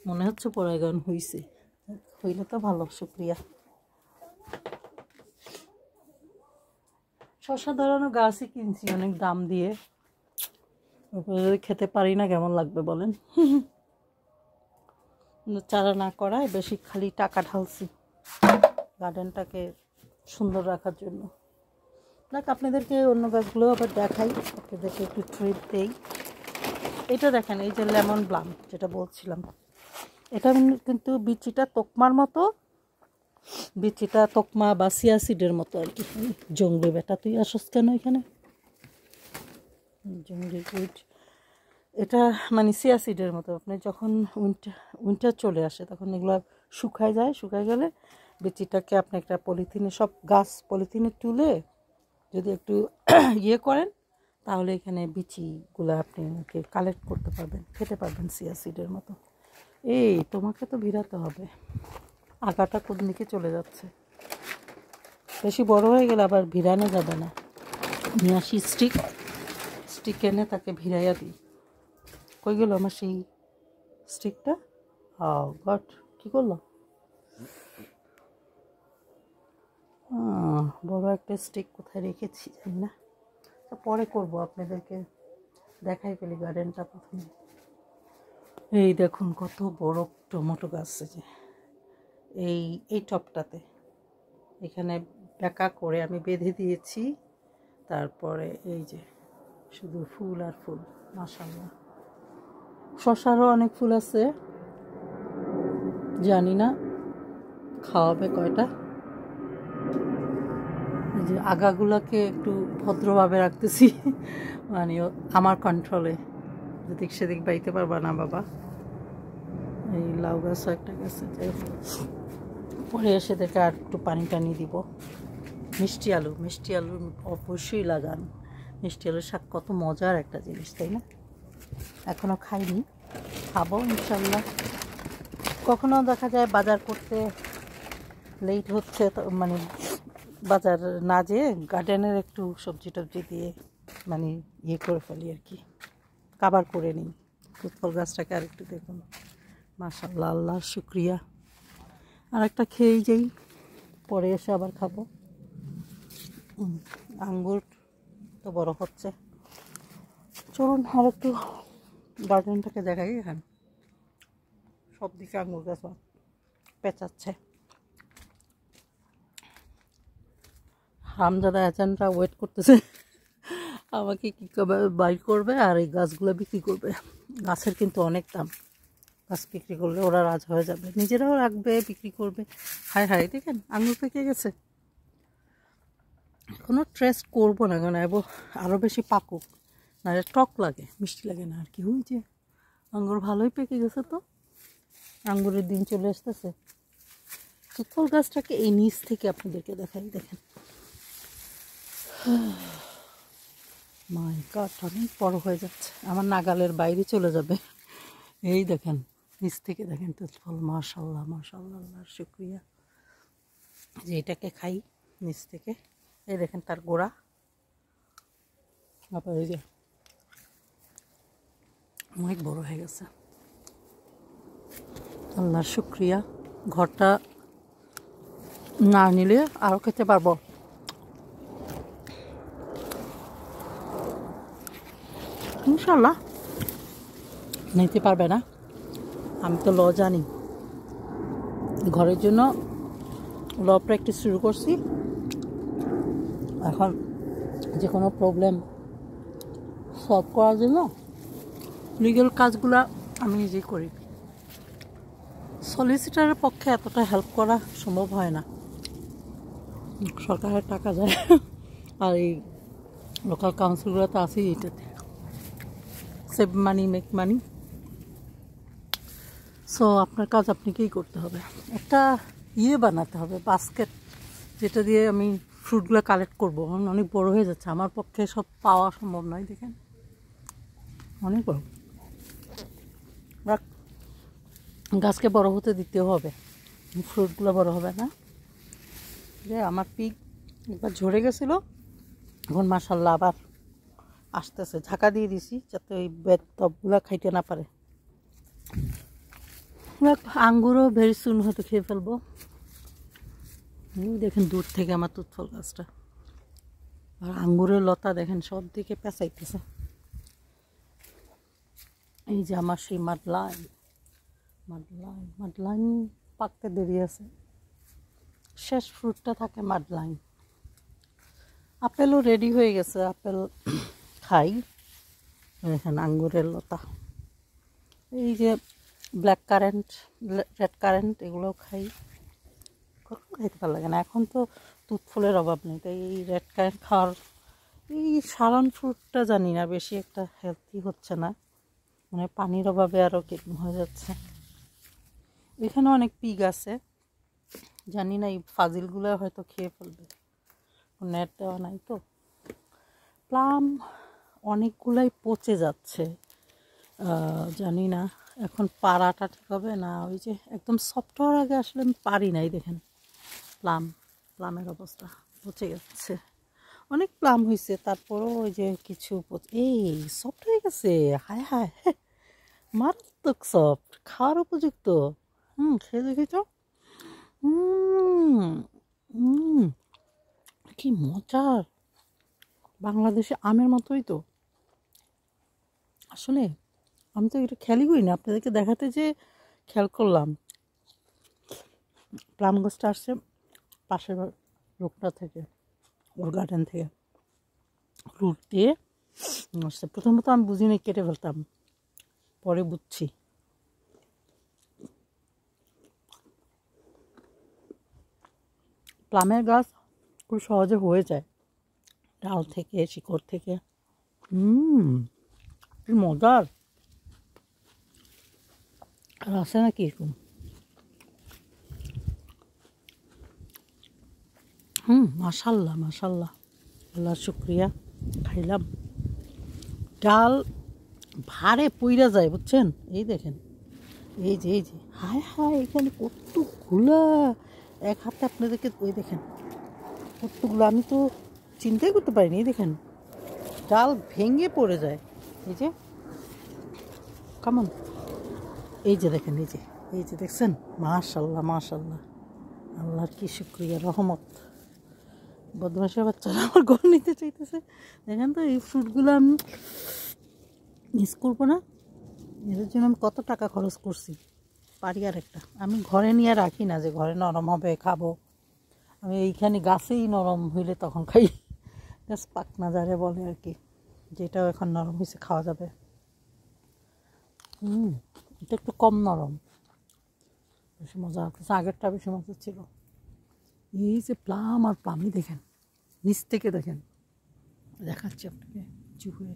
মনে হচ্ছে পরাগায়ন হয়েছে, হইলে তো ভালো, শুক্রিয়া। শশা ধরানো গাছই কিনছি অনেক দাম দিয়ে, যদি খেতে পারি না কেমন লাগবে বলেন। চারা না করায় বেশি খালি টাকা ঢালছি গার্ডেনটাকে সুন্দর রাখার জন্য। দেখ আপনাদেরকে অন্য গাছগুলো আবার দেখাই, আপনাদেরকে একটু ট্রিপ দেই। এটা দেখেন, এই যে লেমন ব্লাম যেটা বলছিলাম, এটা কিন্তু বিচিটা তোকমার মতো, বিচিটা তোকমা বা সিয়া সিডের মতো আর কি। জঙ্গলি বেটা তুই আসস কেন এখানে, জঙ্গলি কুইট। এটা মানে সিয়া সিডের মতো, আপনি যখন উইন্টার চলে আসে তখন এগুলো শুকায় যায়, শুকায় গেলে বিচিটাকে আপনি একটা পলিথিনে, সব গাছ পলিথিনে তুলে যদি একটু ইয়ে করেন, তাহলে এখানে বিচিগুলো আপনি কালেক্ট করতে পারবেন, খেতে পারবেন সিয়া সিডের মতো। এই তোমাকে তো ভিড়াতে হবে, আগাটা কোন দিকে চলে যাচ্ছে, বেশি বড় হয়ে গেলে আবার ভিড়ানো যাবে না। নিয়ে আসি স্টিক এনে তাকে ভিড়াইয়া দিই। কই গেল আমার সেই স্টিকটা? গড, কী করলো? বড় একটা স্টিক কোথায় রেখেছি জানি না, তো পরে করবো, আপনাদেরকে দেখাই ফেলি গার্ডেনটা প্রথমে। এই দেখুন কত বড় টমেটো গাছ আছে, এই টপটাতে এখানে বেঁকা করে আমি বেঁধে দিয়েছি। তারপরে এই যে শুধু ফুল আর ফুল, মাশাআল্লাহ। শশারও অনেক ফুল আছে, জানি না খাওয়াবে কয়টা। এই যে আগাগুলোকে একটু ভদ্রভাবে রাখতেছি, মানে আমার কন্ট্রোলে, যেদিক সেদিক বাইতে পারবা না বাবা। এই লাউ গাছও একটা গাছে, পরে এসে দেখে আর একটু পানি টানি দিব। মিষ্টি আলু অবশ্যই লাগান, মিষ্টি আলুর শাক কত মজার একটা জিনিস, তাই না? এখনও খাইনি, খাবো ইনশাল্লাহ। কখনো দেখা যায় বাজার করতে লেট হচ্ছে, তো মানে বাজার না যেয়ে গার্ডেনের একটু সবজি টবজি দিয়ে মানে ইয়ে করে ফেলি আর কি, কাবার করে নিই। ফুটফল গাছটাকে আর একটু দেখুন, মাশাআল্লাহ, আল্লাহর শুক্রিয়া। আর একটা খেয়েই যাই, পরে এসে আবার খাবো। আঙ্গুর তো বড় হচ্ছে। চলুন আর একটু গার্ডেনটাকে দেখাই। এখানে সব দিকে আঙ্গুর গাছ পেঁচাচ্ছে। হারামজাদা এজেন্টরা ওয়েট করতেছে আমাকে কী করে বাই করবে আর এই গাছগুলো বিক্রি করবে। গাছের কিন্তু অনেক দাম, গাছ বিক্রি করলে ওরা রাজ হয়ে যাবে, নিজেরাও রাখবে, বিক্রি করবে। হায় হায়, দেখেন আঙুর পেকে গেছে। এখনও ট্রেস্ট করবো না, কেন আরও বেশি পাকুক, না টক লাগে, মিষ্টি লাগে না আর কি। ওই যে আঙ্গুর ভালোই পেকে গেছে, তো আঙ্গুরের দিন চলে আসতেছে। ফুটফল গাছটাকে এই নিচ থেকে আপনাদেরকে দেখাই, দেখেন মাই গড, অনেক বড় হয়ে যাচ্ছে, আমার নাগালের বাইরে চলে যাবে। এই দেখেন নিচ থেকে দেখেন ফুটফল, মাশাআল্লাহ মাশাআল্লাহ, আল্লাহর শুকরিয়া যে এটাকে খাই নিচ থেকে। এই দেখেন তার গোড়া, আবার এই যে অনেক বড় হয়ে গেছে, আল্লাহর শুকরিয়া। ঘরটা না নিলে আরও খেতে পারবো। ইনশাল্লাহ নিতে পারবে না, আমি তো ল জানি। ঘরের জন্য ল প্র্যাকটিস শুরু করছি। এখন যে কোনো প্রবলেম সলভ করার জন্য লিগ্যাল কাজগুলো আমি নিজেই করি। সলিসিটারের পক্ষে এতটা হেল্প করা সম্ভব হয় না, সরকারের টাকা যায়। আর এই লোকাল কাউন্সিলগুলো তো আছেই এইটাতে, সেভ মানি মেক মানি। সো আপনার কাজ আপনাকেই করতে হবে। একটা ইয়ে বানাতে হবে, বাস্কেট, যেটা দিয়ে আমি ফ্রুটগুলো কালেক্ট করবো। অনেক বড় হয়ে যাচ্ছে, আমার পক্ষে সব পাওয়া সম্ভব নয়। দেখেন অনেক বড়, গাছকে বড় হতে দিতেও হবে, ফ্রুটগুলো বড় হবে না। যে আমার পিক একবার ঝরে গেছিলো, এখন মাশাআল্লাহ আবার আসতেছে। ঝাঁকা দিয়ে দিছি যাতে ওই বেদ টবগুলো খাইতে না পারে। আঙ্গুরও ভেরি সুন হয়তো খেয়ে ফেলবো। দেখেন দূর থেকে আমার তুতফল গাছটা, আর আঙ্গুরের লতা দেখেন সব দিকে পেঁচাইতেছে। এই যে আমার সেই মাডলাইন, মাডলাইন মাডলাইন পাকতে দেরি আছে, শেষ ফ্রুটটা থাকে মাডলাইন। আপেলও রেডি হয়ে গেছে, আপেল খাই। দেখেন আঙ্গুরের লতা, এই যে ব্ল্যাক কারেন্ট, রেড কারেন্ট, এগুলোও খাই। কখন খাইতে ভালো লাগে না, এখন তো তুতফলের অভাব নেই, তাই এই রেড কারেন্ট খাওয়ার। এই সারান ফ্রুটটা জানি না, বেশি একটা হেলদি হচ্ছে না, মানে পানির অভাবে আরও কিরকম হয়ে যাচ্ছে। এখানে অনেক পিগ আছে, জানি না এই ফাজিলগুলো হয়তো খেয়ে ফেলবে, নেট দেওয়া নাই তো। প্লাম অনেকগুলাই পচে যাচ্ছে, জানি না এখন পাড়াটা ঠিক হবে না। ওই যে একদম সফট হওয়ার আগে আসলে আমি পারি নাই। দেখেন প্লামের অবস্থা, পচে যাচ্ছে। অনেক প্লাম হয়েছে, তারপরও ওই যে কিছু এই সফট হয়ে গেছে। হায় হায়, মারাত্মক সফট, খাওয়ার উপযুক্ত। খেয়ে দেখি তো, কি মজার, বাংলাদেশে আমের মতোই তো। আসলে আমি তো এটা খেয়ালই করি না, আপনাদেরকে দেখাতে যে খেয়াল করলাম। প্লাম গাছটা আসছে পাশের লোকটা থেকে, ওর গার্ডেন থেকে রুট দিয়ে আসছে। প্রথমত আমি বুঝিনি, কেটে ফেলতাম, পরে বুঝছি। প্লামের গাছ খুব সহজে হয়ে যায়, ডাল থেকে, শিকড় থেকে। কি মজার, আর আছে না কিরকম। মাশাল্লাহ মাশাল্লাহ, আল্লাহর শুক্রিয়া। খাইলাম। ডাল ভারে পইরা যায় বুঝছেন। এই দেখেন, এই যে হায় হায়, এখানে কতগুলা, এক হাতে আপনাদেরকে ওই দেখেন কতগুলো, আমি তো চিন্তাই করতে পারিনি। এই দেখেন ডাল ভেঙে পড়ে যায়। এই যে কেমন, এই যে দেখেন, এই যে দেখছেন, মাশাল্লাহ মাশাল্লাহ, আল্লাহর কি শুকরিয়া রহমত। বদমাশের বাচ্চারা আমার ঘর নিতে চাইতেছে। দেখেন তো, এই ফ্রুটগুলো আমি মিস করবো না, এদের জন্য আমি কত টাকা খরচ করছি। পারি আর একটা আমি ঘরে নিয়ে রাখি না যে ঘরে নরম হবে খাবো, আমি এইখানে গাছেই নরম হইলে তখন খাই। গাছ পাকনা যারে বলে আর কি, যেটাও এখন নরম হয়েছে খাওয়া যাবে। এটা একটু কম নরম, বেশি মজা লাগতেছে, আগেরটা বেশি মজা ছিল। এই যে প্লাম আর প্লামই দেখেন, নিচ থেকে দেখেন, দেখাচ্ছি আপনাকে চুহে,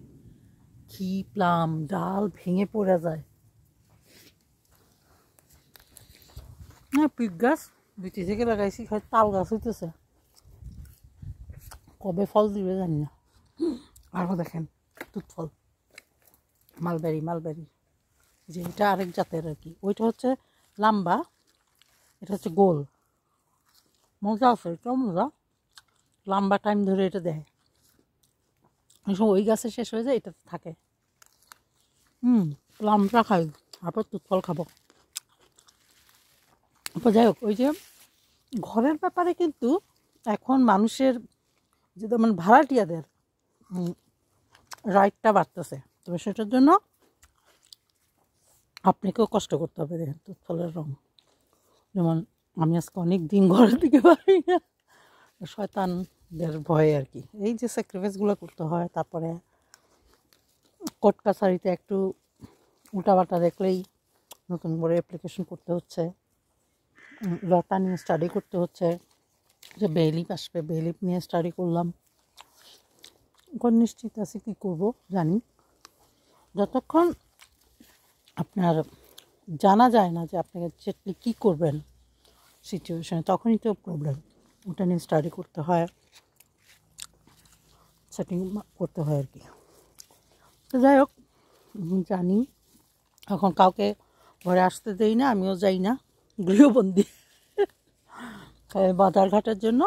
কি প্লাম, ডাল ভেঙে পড়ে যায় না। পিক গাছ দুটি থেকে লাগাইছি, খালি তাল গাছ হইতেছে, কবে ফল দিবে জানি না। আরও দেখেন তুত ফল, মালবেরি, যে এটা আরেক জাতের আর কি, ওইটা হচ্ছে লম্বা, এটা হচ্ছে গোল। মজা আছে, এটাও মজা, লম্বা টাইম ধরে এটা দেয়। ওই সময় ওই গাছে শেষ হয়ে যায়, এটা থাকে। প্লামটা খাই, তারপর তুত ফল খাবো। যাই হোক, ওই যে ঘরের ব্যাপারে কিন্তু এখন মানুষের যে যেমন ভাড়াটিয়াদের রাইটটা বাড়তেছে, তবে সেটার জন্য আপনাকেও কষ্ট করতে হবে। দেখেন তুত ফলের রং, যেমন আমি আজকে অনেক দিন ঘরের দিকে পারি না, শয়তানদের ভয়ে আর কি, এই যে স্যাক্রিফাইসগুলো করতে হয়। তারপরে কোর্ট কাছারিতে একটু উল্টাপাল্টা দেখলেই নতুন করে অ্যাপ্লিকেশন করতে হচ্ছে, লতা নিয়ে স্টাডি করতে হচ্ছে, যে বেলিপ আসবে, বেলিপ নিয়ে স্টাডি করলাম। এখন নিশ্চিত আছে কী করবো জানি, যতক্ষণ আপনার জানা যায় না যে আপনি এক্স্যাক্টলি কী করবেন সিচুয়েশানে, তখনই তো প্রবলেম। ওটা নিয়ে স্টাডি করতে হয়, সেটিং করতে হয় আর কি। তো যাই হোক, জানি এখন কাউকে ঘরে আসতে দেই না, আমিও যাই না, গৃহবন্দী। বাজার ঘাটের জন্য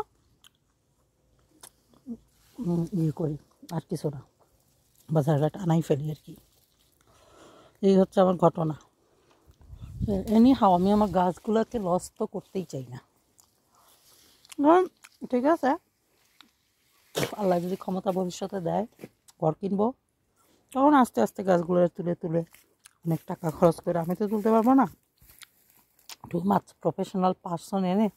ইয়ে করি, আর কিছু না, বাজার ঘাট আনাই ফেলি আর কি। এই হচ্ছে আমার ঘটনা। এনি হাও আমি আমার গাছগুলোকে লস তো করতেই চাই না। ঠিক আছে, আল্লাহ যদি ক্ষমতা ভবিষ্যতে দেয়, ঘর কিনবো, তখন আস্তে আস্তে গাছগুলো তুলে তুলে অনেক টাকা খরচ করে, আমি তো তুলতে পারবো না, একটু মাছ প্রফেশনাল পার্সন এনে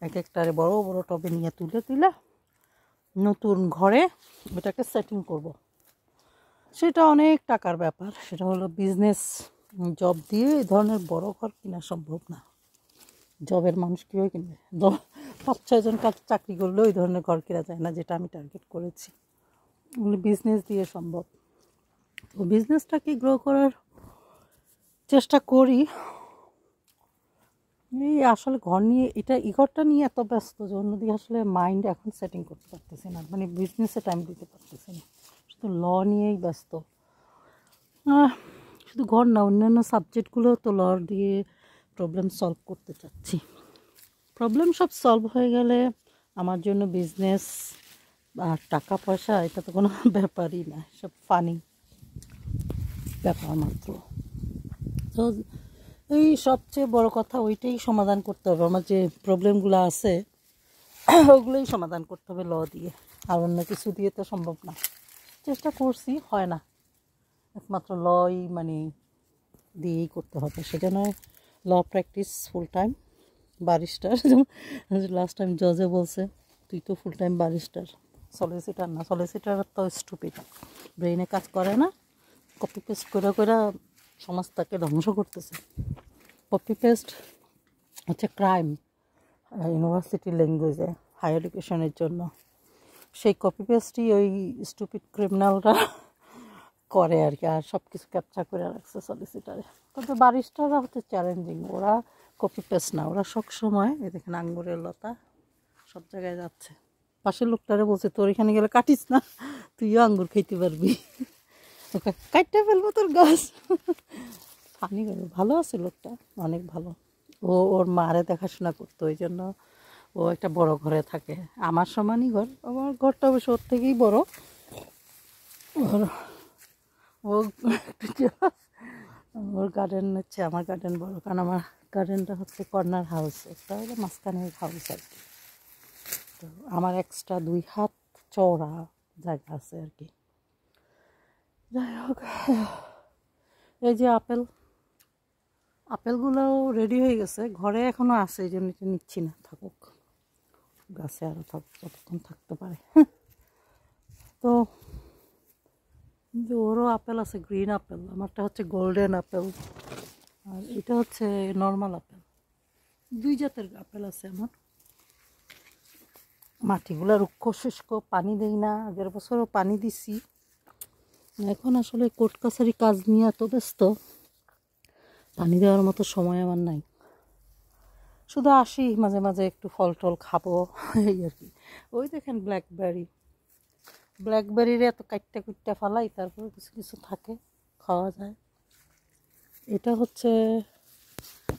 এক একটারে বড় বড় টবে নিয়ে তুলে নতুন ঘরে এটাকে সেটিং করব। সেটা অনেক টাকার ব্যাপার, সেটা হলো বিজনেস। জব দিয়ে এই ধরনের বড় ঘর কেনা সম্ভব না। জবের মানুষ কীভাবে কিনবে? 5-6 জন কাজ চাকরি করলেও ওই ধরনের ঘর কেনা যায় না, যেটা আমি টার্গেট করেছি। বিজনেস দিয়ে সম্ভব। তো বিজনেসটাকে গ্রো করার চেষ্টা করি। এই আসলে ঘর নিয়ে এই ঘরটা নিয়ে এত ব্যস্ত যে অন্যদিকে আসলে মাইন্ড এখন সেটিং করতে পারতেছি না, মানে বিজনেসে টাইম দিতে পারতেছি না, শুধু ল নিয়েই ব্যস্ত। শুধু ঘর না, অন্যান্য সাবজেক্টগুলো তো ল দিয়ে প্রবলেম সলভ করতে চাচ্ছি। প্রবলেম সব সলভ হয়ে গেলে আমার জন্য বিজনেস আর টাকা পয়সা এটা তো কোনো ব্যাপারই না, সব ফানি ব্যাপার মাত্র। তো এই সবচেয়ে বড় কথা ওইটাই সমাধান করতে হবে, আমার যে প্রবলেমগুলো আছে ওগুলোই সমাধান করতে হবে ল দিয়ে, আর অন্য কিছু দিয়ে তো সম্ভব না। চেষ্টা করছি, হয় না, একমাত্র লই মানে দিয়েই করতে হবে। সেজন্য law practice full time barrister, last time জজে বলছে তুই তো ফুল টাইম ব্যারিস্টার, সলিসিটার না। সলিসিটার তো স্টুপিড, ব্রেইনে কাজ করে না, কপি পেস্ট করে সমাজটাকে ধ্বংস করতেছে। কপি পেস্ট হচ্ছে ক্রাইম ইউনিভার্সিটি ল্যাঙ্গুয়েজে, হায়ার এডুকেশনের জন্য। সেই কপি পেস্টই ওই স্টুপিড ক্রিমিনালরা করে আর কি, আর সব কিছু ক্যাপচার করে রাখছে সলিসিটারে। তবে ব্যারিস্টাররা হচ্ছে চ্যালেঞ্জিং, ওরা কপি পেস্ট না, ওরা সব সময় এই দেখেন আঙ্গুরের লতা সব জায়গায় যাচ্ছে। পাশের লোকটারে বলছে তোর এখানে গেলে কাটিস না, তুইও আঙ্গুর খেতে পারবি। কাটতে ফেলবো তোর গাছ। ফানি করে, ভালো আছে লোকটা, অনেক ভালো। ওর মারে দেখাশোনা করতো, ওই জন্য ও একটা বড় ঘরে থাকে, আমার সমানই ঘর, আমার ঘরটা অবশ্য ওর থেকেই বড়। ওর ও ওর গার্ডেন হচ্ছে, আমার গার্ডেন বড়, কারণ আমার গার্ডেনটা হচ্ছে কর্নার হাউস, একটা হলো মাঝখানের হাউস আর কি। তো আমার এক্সট্রা 2 হাত চওড়া জায়গা আছে আর কি। যাই হোক, এই যে আপেলগুলোও রেডি হয়ে গেছে, ঘরে এখনও আছে, এই জন্য এটা নিচ্ছি না, থাকুক গাছে, আরও থাকুক যতক্ষণ থাকতে পারে। তো যে ওরও আপেল আছে, গ্রিন আপেল, আমারটা হচ্ছে গোল্ডেন আপেল, আর এটা হচ্ছে নর্মাল আপেল। 2 জাতের আপেল আছে আমার। মাটিগুলো রুক্ষ শুষ্ক, পানি দেই না, আগের বছরও পানি দিছি। এখন আসলে কোর্ট কাছারি কাজ নিয়ে এত ব্যস্ত, পানি দেওয়ার মতো সময় আমার নাই। শুধু আসি মাঝে মাঝে একটু ফল টল খাবো, এই আর কি। ওই দেখেন ব্ল্যাকবেরির এত কাটটা কুটটা ফালাই, তারপরে কিছু কিছু থাকে, খাওয়া যায়। এটা হচ্ছে,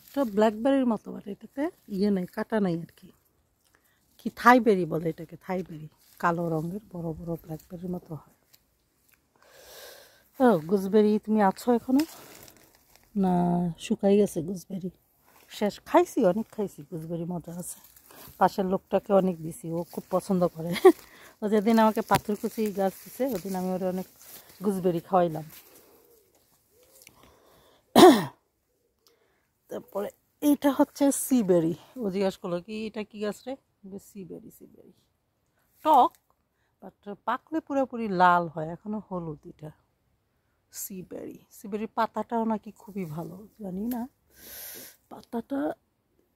এটা ব্ল্যাকবেরির মতো, বাট এটাতে ইয়ে নেই, কাটা নাই আর কি। কি থাইবেরি বলে এটাকে, থাইবেরি, কালো রঙের বড় বড় ব্ল্যাকবেরির মতো হয়। ও গুজবেরি, তুমি আছো এখনো না? শুকাই গেছে গুজবেরি, শেষ। খাইছি, অনেক খাইছি গুজবেরি, মজা আছে। পাশের লোকটাকে অনেক দিছি, ও খুব পছন্দ করে। ও যেদিন আমাকে পাথরকুচি গাছ দিছে, ওদিন আমি ওরা অনেক গুজবেরি খাওয়াইলাম। তারপরে এইটা হচ্ছে সিবেরি। ও জিজ্ঞাস করলো কি এটা কি গাছ রে? সিবেরি। টক, বাট পাকলে পুরোপুরি লাল হয়, এখনো হলুদ। এটা সিবেরির পাতাটাও নাকি খুবই ভালো, জানি না পাতাটা।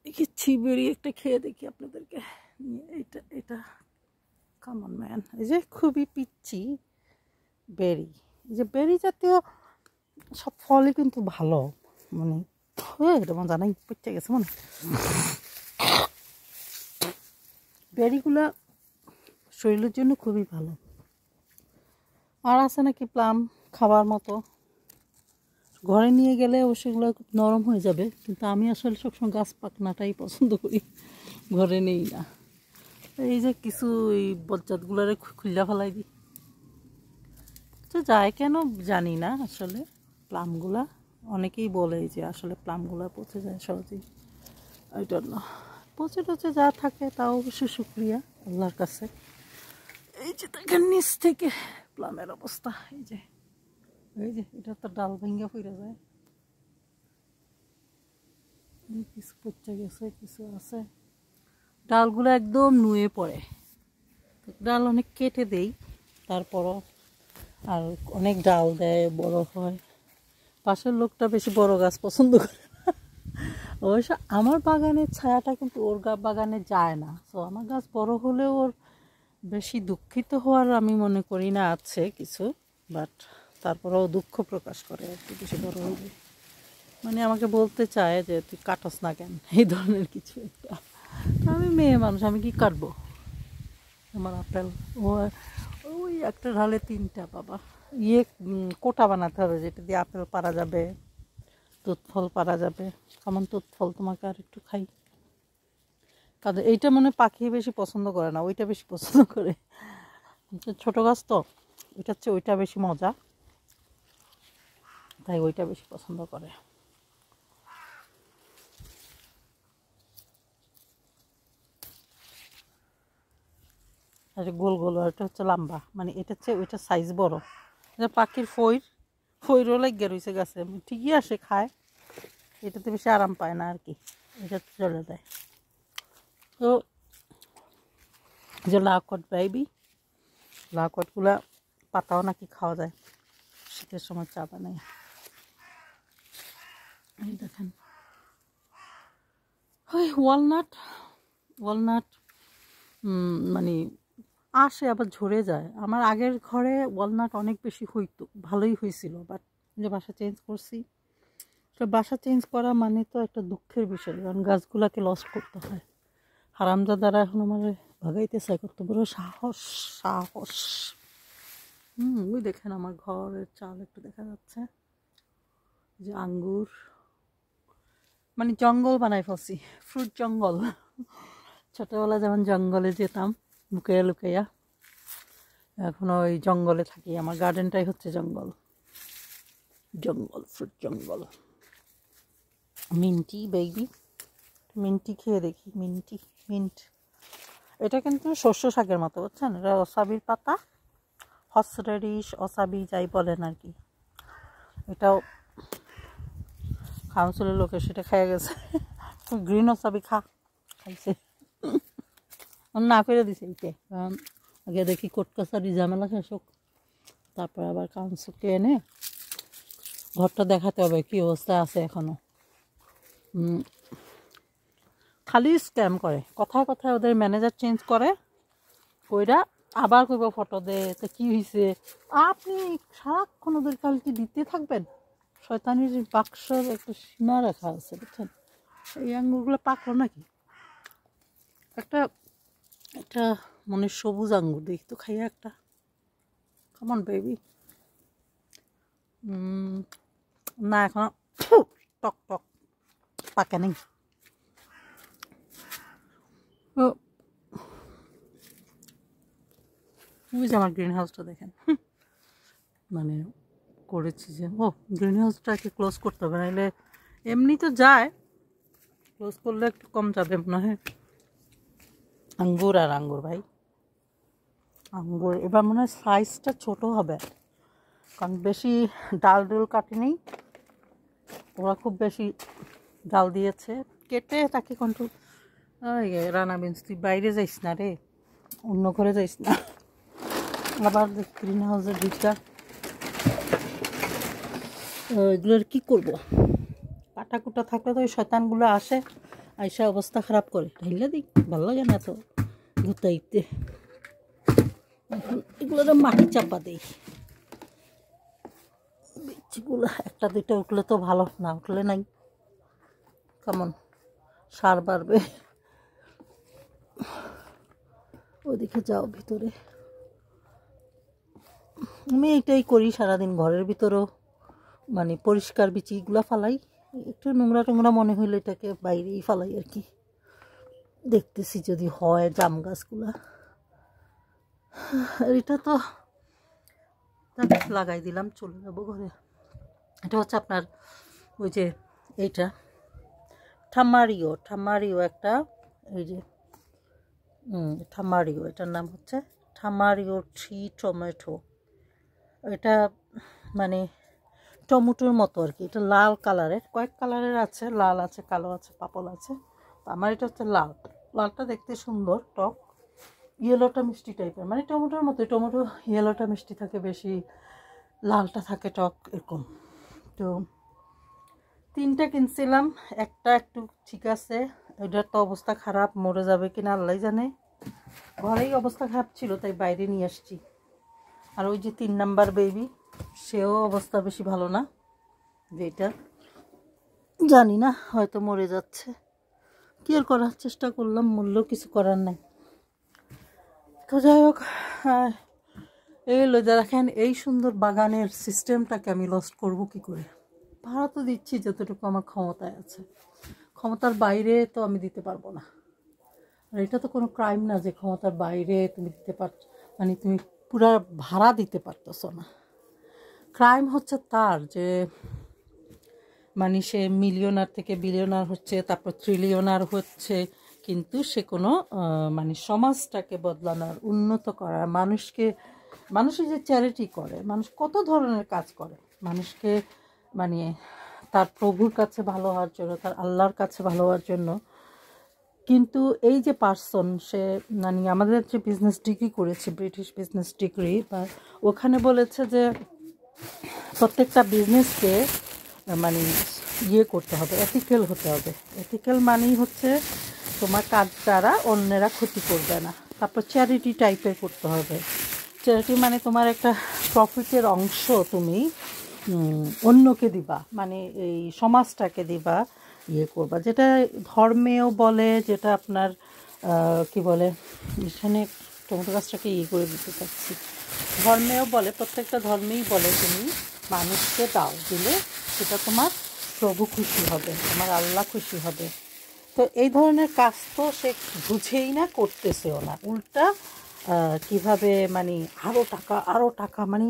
দেখি সিবেরি একটা খেয়ে দেখি আপনাদেরকে। এটা কামন ম্যান, এই যে খুবই পিচ্ছি বেরি। এই যে বেরি জাতীয় সব ফলই কিন্তু ভালো, মানে এটা মনে জানাই পচে গেছে মনে। বেরিগুলা শরীরের জন্য খুবই ভালো। আর আছে নাকি প্লাম খাবার মতো, ঘরে নিয়ে গেলে সেগুলো খুব নরম হয়ে যাবে, কিন্তু আমি আসলে সবসময় গাছ পাকনাটাই পছন্দ করি, ঘরে নেই না। এই যে কিছু এই বজ্জাতগুলারে খুল্লা ফেলাই দিই, তো যায় কেন জানি না আসলে। প্লামগুলা অনেকেই বলে যে আসলে প্লামগুলা পচে যায় সহজেই, এই জন্য পচে টচে যা থাকে তাও অবশ্যই শুক্রিয়া আল্লাহর কাছে। এই যে দেখেন নিচ থেকে প্লামের অবস্থা, এই যে এটা তো ডাল ভেঙে ফিরে যায়, কিছু পচে গেছে, কিছু আছে। ডালগুলো একদম নুয়ে পড়ে, ডাল অনেক কেটে দেই, তারপরও আর অনেক ডাল দেয়, বড় হয়। পাশের লোকটা বেশি বড় গাছ পছন্দ করে, অবশ্য আমার বাগানের ছায়াটা কিন্তু ওর বাগানে যায় না। তো আমার গাছ বড় হলেও ওর বেশি দুঃখিত হওয়ার আমি মনে করি না আছে কিছু, বাট তারপরেও দুঃখ প্রকাশ করে আর কি, বেশি বড় হলে। মানে আমাকে বলতে চায় যে তুই কাটস না কেন, এই ধরনের কিছু একটা। আমি মেয়ে মানুষ, আমি কি কাটবো? আমার আপেল ওই একটা ঢালে 3টা বাবা। কোটা বানাতে হবে, যেটা দিয়ে আপেল পারা যাবে, তুত ফল পারা যাবে। কেমন তুত ফল তোমাকে আর একটু খাই, কারণ এইটা মানে পাখি বেশি পছন্দ করে না, ওইটা বেশি পছন্দ করে। ছোট গাছ তো, ওইটার চেয়ে ওইটা বেশি মজা, তাই ওইটা বেশি পছন্দ করে। আর গোল গোল, আর এটা হচ্ছে লম্বা, মানে এটার চেয়ে ওইটার সাইজ বড়। এটা পাখির ফইরও লাগিয়ে রয়েছে গাছে, ঠিকই আসে খায়, এটাতে বেশি আরাম পায় না আর কি, এটাতে চলে যায়। তো যে লাউকট বাইবি, লাউকটগুলা পাতাও নাকি খাওয়া যায়, শীতের সময় চা বানাই। এই দেখেন ওই ওয়ালনাট মানে আসে আবার ঝরে যায়। আমার আগের ঘরে ওয়ালনাট অনেক বেশি হইতো, ভালোই হয়েছিল, বাট যে বাসা চেঞ্জ করছি, তো বাসা চেঞ্জ করা মানে তো একটা দুঃখের বিষয়, কারণ গাছগুলাকে লস করতে হয়। হারামজাদারা এখন আমার ভাগাইতে চাই, কত বড় সাহস। ওই দেখেন আমার ঘরের চাল একটু দেখা যাচ্ছে, যে আঙ্গুর, মানে জঙ্গল বানাই ফেলছি, ফ্রুট জঙ্গল। ছোটবেলা যেমন জঙ্গলে যেতাম লুকাইয়া লুকাইয়া, এখন ওই জঙ্গলে থাকি। আমার গার্ডেনটাই হচ্ছে জঙ্গল, জঙ্গল, ফ্রুট জঙ্গল। মিন্টি বেবি, মিন্টি খেয়ে দেখি, মিন্টি, মিন্ট। এটা কিন্তু শস্য শাকের মতো, বুঝছেন? এটা ওসাবির পাতা, হসরেডিশ, ওসাবি যাই বলেন আর কি। এটাও কাউন্সিলের লোকে সেটা খেয়ে গেছে, গ্রিন ওসাবি খাইছে, না ফেলে দিছে এইতে। আগে দেখি কোর্ট কাছারি ঝামেলা শেষ হোক, তারপর আবার কাউন্সিলকে এনে ঘরটা দেখাতে হবে কি অবস্থা আছে এখনো। খালি স্ক্যাম করে, কথায় কথায় ওদের ম্যানেজার চেঞ্জ করে, কইরা আবার কইব ফটো দে, তো কী হয়েছে। আপনি সারাক্ষণ ওদের কালকে দিতে থাকবেন? শয়তানির বাক্সর একটা সীমা রাখা আছে, বুঝছেন? এই আঙ্গুরগুলো পাকলো নাকি? একটা মনে সবুজ আঙ্গুর দেখি তো, খাইয়া একটা। কেমন বেবি? না এখন টক টক, পাকে নেই। আমার গ্রিন হাউসটা দেখেন, মানে করেছি যে, ও গ্রিন হাউসটাকে ক্লোজ করতে হবে, নাহলে এমনি তো যায়, ক্লোজ করলে একটু কম যাবে মনে হয়। আঙ্গুর আর আঙ্গুর ভাই, আঙ্গুর এবার মনে হয় সাইজটা ছোটো হবে, কারণ বেশি ডাল ডুল কাটেনি, ওরা খুব বেশি ডাল দিয়েছে কেটে। তাকে কন্ট্রোল, রানা বিনস তুই বাইরে যাইস না রে, অন্য ঘরে যাইস না। আবার গ্রিন হাউসের দিকটা এগুলোর কী করবো, কাটা কুটা থাকলে তো ওই শয়তানগুলো আসে, আইসা অবস্থা খারাপ করে। ঢাইলে দিই, ভালো লাগে না তো ঘুরতে। এখন এগুলো মাটি চাপা দেই, বিচিগুলো একটা দুইটা উঠলে তো ভালো, না উঠলে নাই। কেমন সার বাড়বে। ওইদিকে যাও ভিতরে, আমি এইটাই করি সারাদিন, ঘরের ভিতরেও মানে পরিষ্কার বিচিগুলো ফালাই, একটু নোংরা টোংরা মনে হইলে এটাকে বাইরেই ফালাই আর কি। দেখতেছি যদি হয় জাম গাছগুলা, এটা তো লাগাই দিলাম, চলে যাবো ঘরে। এটা হচ্ছে আপনার ওই যে এইটা ঠামারিও একটা, এই যে ঠামারিও, এটার নাম হচ্ছে ঠামারিও ট্রি টমেটো। এটা মানে টমেটোর মতো আর কি, এটা লাল কালারের, কয়েক কালারের আছে, লাল আছে, কালো আছে, পাপল আছে। আমার এটা হচ্ছে লাল, লালটা দেখতে সুন্দর, টক, ইয়েলোটা মিষ্টি টাইপের, মানে টমেটোর মতো। টমেটো ইয়েলোটা মিষ্টি থাকে বেশি, লালটা থাকে টক, এরকম। তো 3টা কিনছিলাম, একটা একটু ঠিক আছে, ওইটার তো অবস্থা খারাপ, মরে যাবে কিনা আল্লাহ জানে। ঘরেই অবস্থা খারাপ ছিল তাই বাইরে নিয়ে আসছি। আর ওই যে 3 নাম্বার বেবি, সেও অবস্থা বেশি ভালো না, যেটা জানি না, হয়তো মরে যাচ্ছে। কি আর করার, চেষ্টা করলাম, মূল্য কিছু করার নাই। তো যাই হোক, এই দেখেন এই সুন্দর বাগানের সিস্টেমটাকে আমি লস্ট করব কি করে? ভাড়া তো দিচ্ছি যতটুকু আমার ক্ষমতায় আছে, ক্ষমতার বাইরে তো আমি দিতে পারবো না। আর এটা তো কোনো ক্রাইম না যে ক্ষমতার বাইরে তুমি দিতে পারছো, মানে তুমি পুরা ভাড়া দিতে পারতেছো না। ক্রাইম হচ্ছে তার যে মানে সে মিলিয়নার থেকে বিলিয়নার হচ্ছে, তারপর ট্রিলিয়নার হচ্ছে, কিন্তু সে কোনো মানে সমাজটাকে বদলানোর, উন্নত করার, মানুষের যে চ্যারিটি করে, মানুষ কত ধরনের কাজ করে মানুষকে, মানে তার প্রভুর কাছে ভালো হওয়ার জন্য, তার আল্লাহর কাছে ভালো হওয়ার জন্য। কিন্তু এই যে পার্সন, সে মানে আমাদের যে বিজনেস ডিগ্রি করেছে, ব্রিটিশ বিজনেস ডিগ্রি, বা ওখানে বলেছে যে প্রত্যেকটা বিজনেসকে মানে ইয়ে করতে হবে, এথিক্যাল হতে হবে। এথিক্যাল মানেই হচ্ছে তোমার কাজ দ্বারা অন্যেরা ক্ষতি করবে না। তারপর চ্যারিটি টাইপের করতে হবে। চ্যারিটি মানে তোমার একটা প্রফিটের অংশ তুমি অন্যকে দিবা, মানে এই সমাজটাকে দিবা, ইয়ে করবা, যেটা ধর্মেও বলে, যেটা আপনার কি বলে, এখানে টমেটো গাছটাকে ইয়ে করে দিতে চাচ্ছি, ধর্মেও বলে, প্রত্যেকটা ধর্মেই বলে তুমি মানুষকে দাও, দিলে সেটা তোমার প্রভু খুশি হবে, তোমার আল্লাহ খুশি হবে। তো এই ধরনের কাজ তো সে বুঝেই না, করতেছেও না, উল্টা কিভাবে মানে আরও টাকা মানে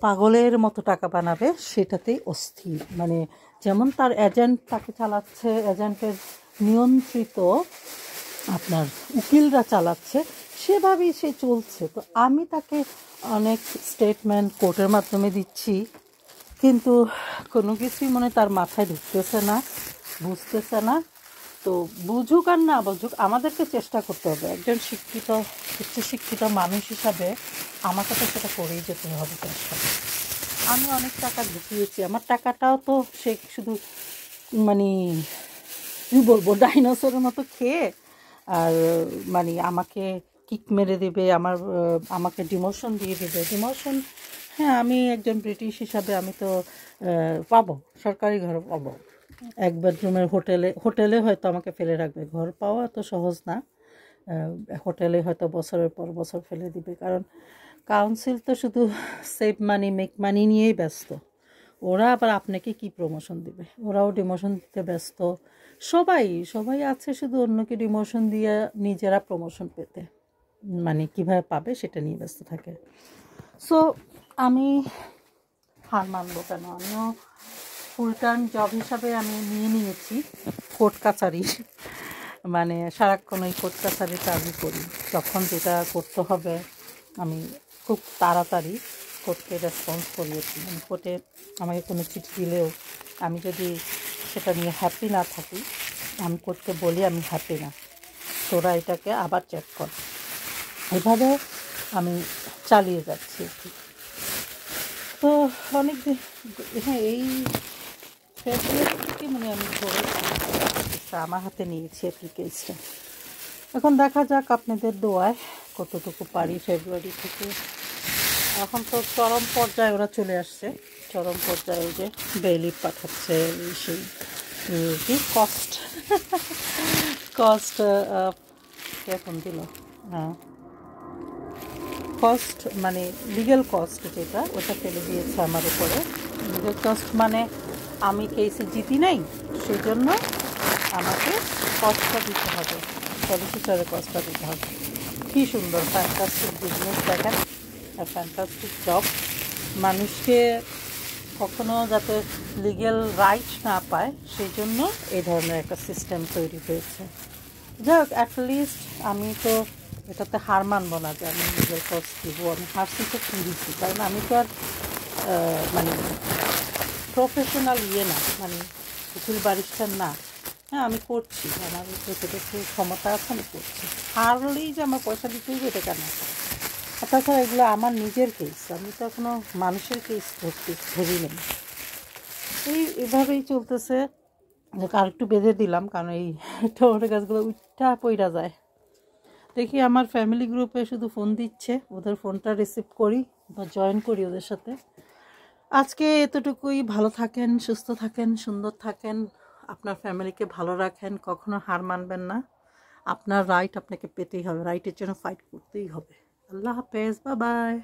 পাগলের মতো টাকা বানাবে সেটাতেই অস্থির। মানে যেমন তার এজেন্ট তাকে চালাচ্ছে, এজেন্টের নিয়ন্ত্রিত আপনার উকিলরা চালাচ্ছে, সেভাবেই সে চলছে। তো আমি তাকে অনেক স্টেটমেন্ট কোর্টের মাধ্যমে দিচ্ছি, কিন্তু কোনো কিছুই মনে তার মাথায় ঢুকতেছে না, বুঝতেছে না। তো বুঝুক আর না বুঝুক, আমাদেরকে চেষ্টা করতে হবে। একজন শিক্ষিত, উচ্চশিক্ষিত মানুষ হিসাবে আমাকে তো সেটা করেই যেতে হবে চেষ্টা। আমি অনেক টাকা ঢুকিয়েছি, আমার টাকাটাও তো সে শুধু মানে কী বলবো ডাইনোসরের মতো খেয়ে আর মানে আমাকে কিক মেরে দেবে, আমাকে ডিমোশন দিয়ে দেবে। ডিমোশন, হ্যাঁ, আমি একজন ব্রিটিশ হিসাবে আমি তো পাবো, সরকারি ঘর পাবো। এক বেডরুমের হোটেলে হয়তো আমাকে ফেলে রাখবে, ঘর পাওয়া তো সহজ না। হোটেলে হয়তো বছরের পর বছর ফেলে দিবে, কারণ কাউন্সিল তো শুধু সেভ মানি মেক মানি নিয়েই ব্যস্ত। ওরা আবার আপনাকে কি প্রমোশন দিবে, ওরাও ডিমোশন দিতে ব্যস্ত। সবাই আছে শুধু অন্যকে ডিমোশন দিয়ে নিজেরা প্রমোশন পেতে, মানে কিভাবে পাবে সেটা নিয়ে ব্যস্ত থাকে। সো আমি হার মানবো কেন? আমিও ফুল টাইম জব হিসাবে আমি নিয়ে নিয়েছি কোর্ট কাছারি, মানে সারাক্ষণ ওই কোর্ট কাছারি কাজই করি। যখন যেটা করতে হবে আমি খুব তাড়াতাড়ি কোর্টকে রেসপন্স করিয়েছি। কোর্টে আমাকে কোনো চিঠি দিলেও আমি যদি সেটা নিয়ে হ্যাপি না থাকি, আমি কোর্টকে বলি আমি হ্যাপি না, তোরা এটাকে আবার চেক কর। এভাবে আমি চালিয়ে যাচ্ছি। তো অনেক হ্যাঁ, এই ফেব্রুয়ারি থেকে মানে আমি ধরে আমার হাতে নিয়েছি অ্যাপ্লিক কেসটা। এখন দেখা যাক আপনাদের দোয়ায় কতটুকু পারি ফেব্রুয়ারি থেকে। এখন তো চরম পর্যায়ে ওরা চলে আসছে, চরম পর্যায়ে যে বেইলি পাঠাচ্ছে, সেই কি কস্ট এখন দিল, হ্যাঁ কস্ট মানে লিগ্যাল কস্ট যেটা, ওটা ফেলে দিয়েছে আমার উপরে। লিগ্যাল কস্ট মানে আমি কেসে জিতি নাই, সেই জন্য আমাকে কস্টটা দিতে হবে, সলিসিটরের কস্টটা দিতে হবে। কী সুন্দর ফ্যান্টাস্টিক বিজনেস দেখেন, আর ফ্যান্টাস্টিক জব। মানুষকে কখনো যাতে লিগ্যাল রাইট না পায় সেই জন্য এই ধরনের একটা সিস্টেম তৈরি হয়েছে। যাই হোক, অ্যাটলিস্ট আমি তো এটাতে হার মানবো না যে আমি লিগ্যাল কস্ট দিব। আমি হারছি তো দিচ্ছি, কারণ আমি তো আর মানে প্রফেশনাল না, মানে উকিল ব্যারিস্টার না। হ্যাঁ, আমি করছি, আমার যতটুকু ক্ষমতা আছে আমি করছি। হারলেই যে আমার পয়সা দিতে হবে এটা কেন? আর তাছাড়া এগুলো আমার নিজের কেস, আমি তো এখনও মানুষের কেস ধরি নেই। এভাবেই চলতেছে। আর একটু বেঁধে দিলাম, কারণ এই টমেটো গাছগুলো উঠা পইরা যায়। দেখি আমার ফ্যামিলি গ্রুপে শুধু ফোন দিচ্ছে, ওদের ফোনটা রিসিভ করি বা জয়েন করি ওদের সাথে। আজকে এতটুকুই। ভালো থাকেন, সুস্থ থাকেন, সুন্দর থাকেন, আপনার ফ্যামিলিকে ভালো রাখেন, কখনো হার মানবেন না। আপনার রাইট আপনাকে পেতেই হবে, রাইটের জন্য ফাইট করতেই হবে। আল্লাহ হাফেজ, বাই বাই।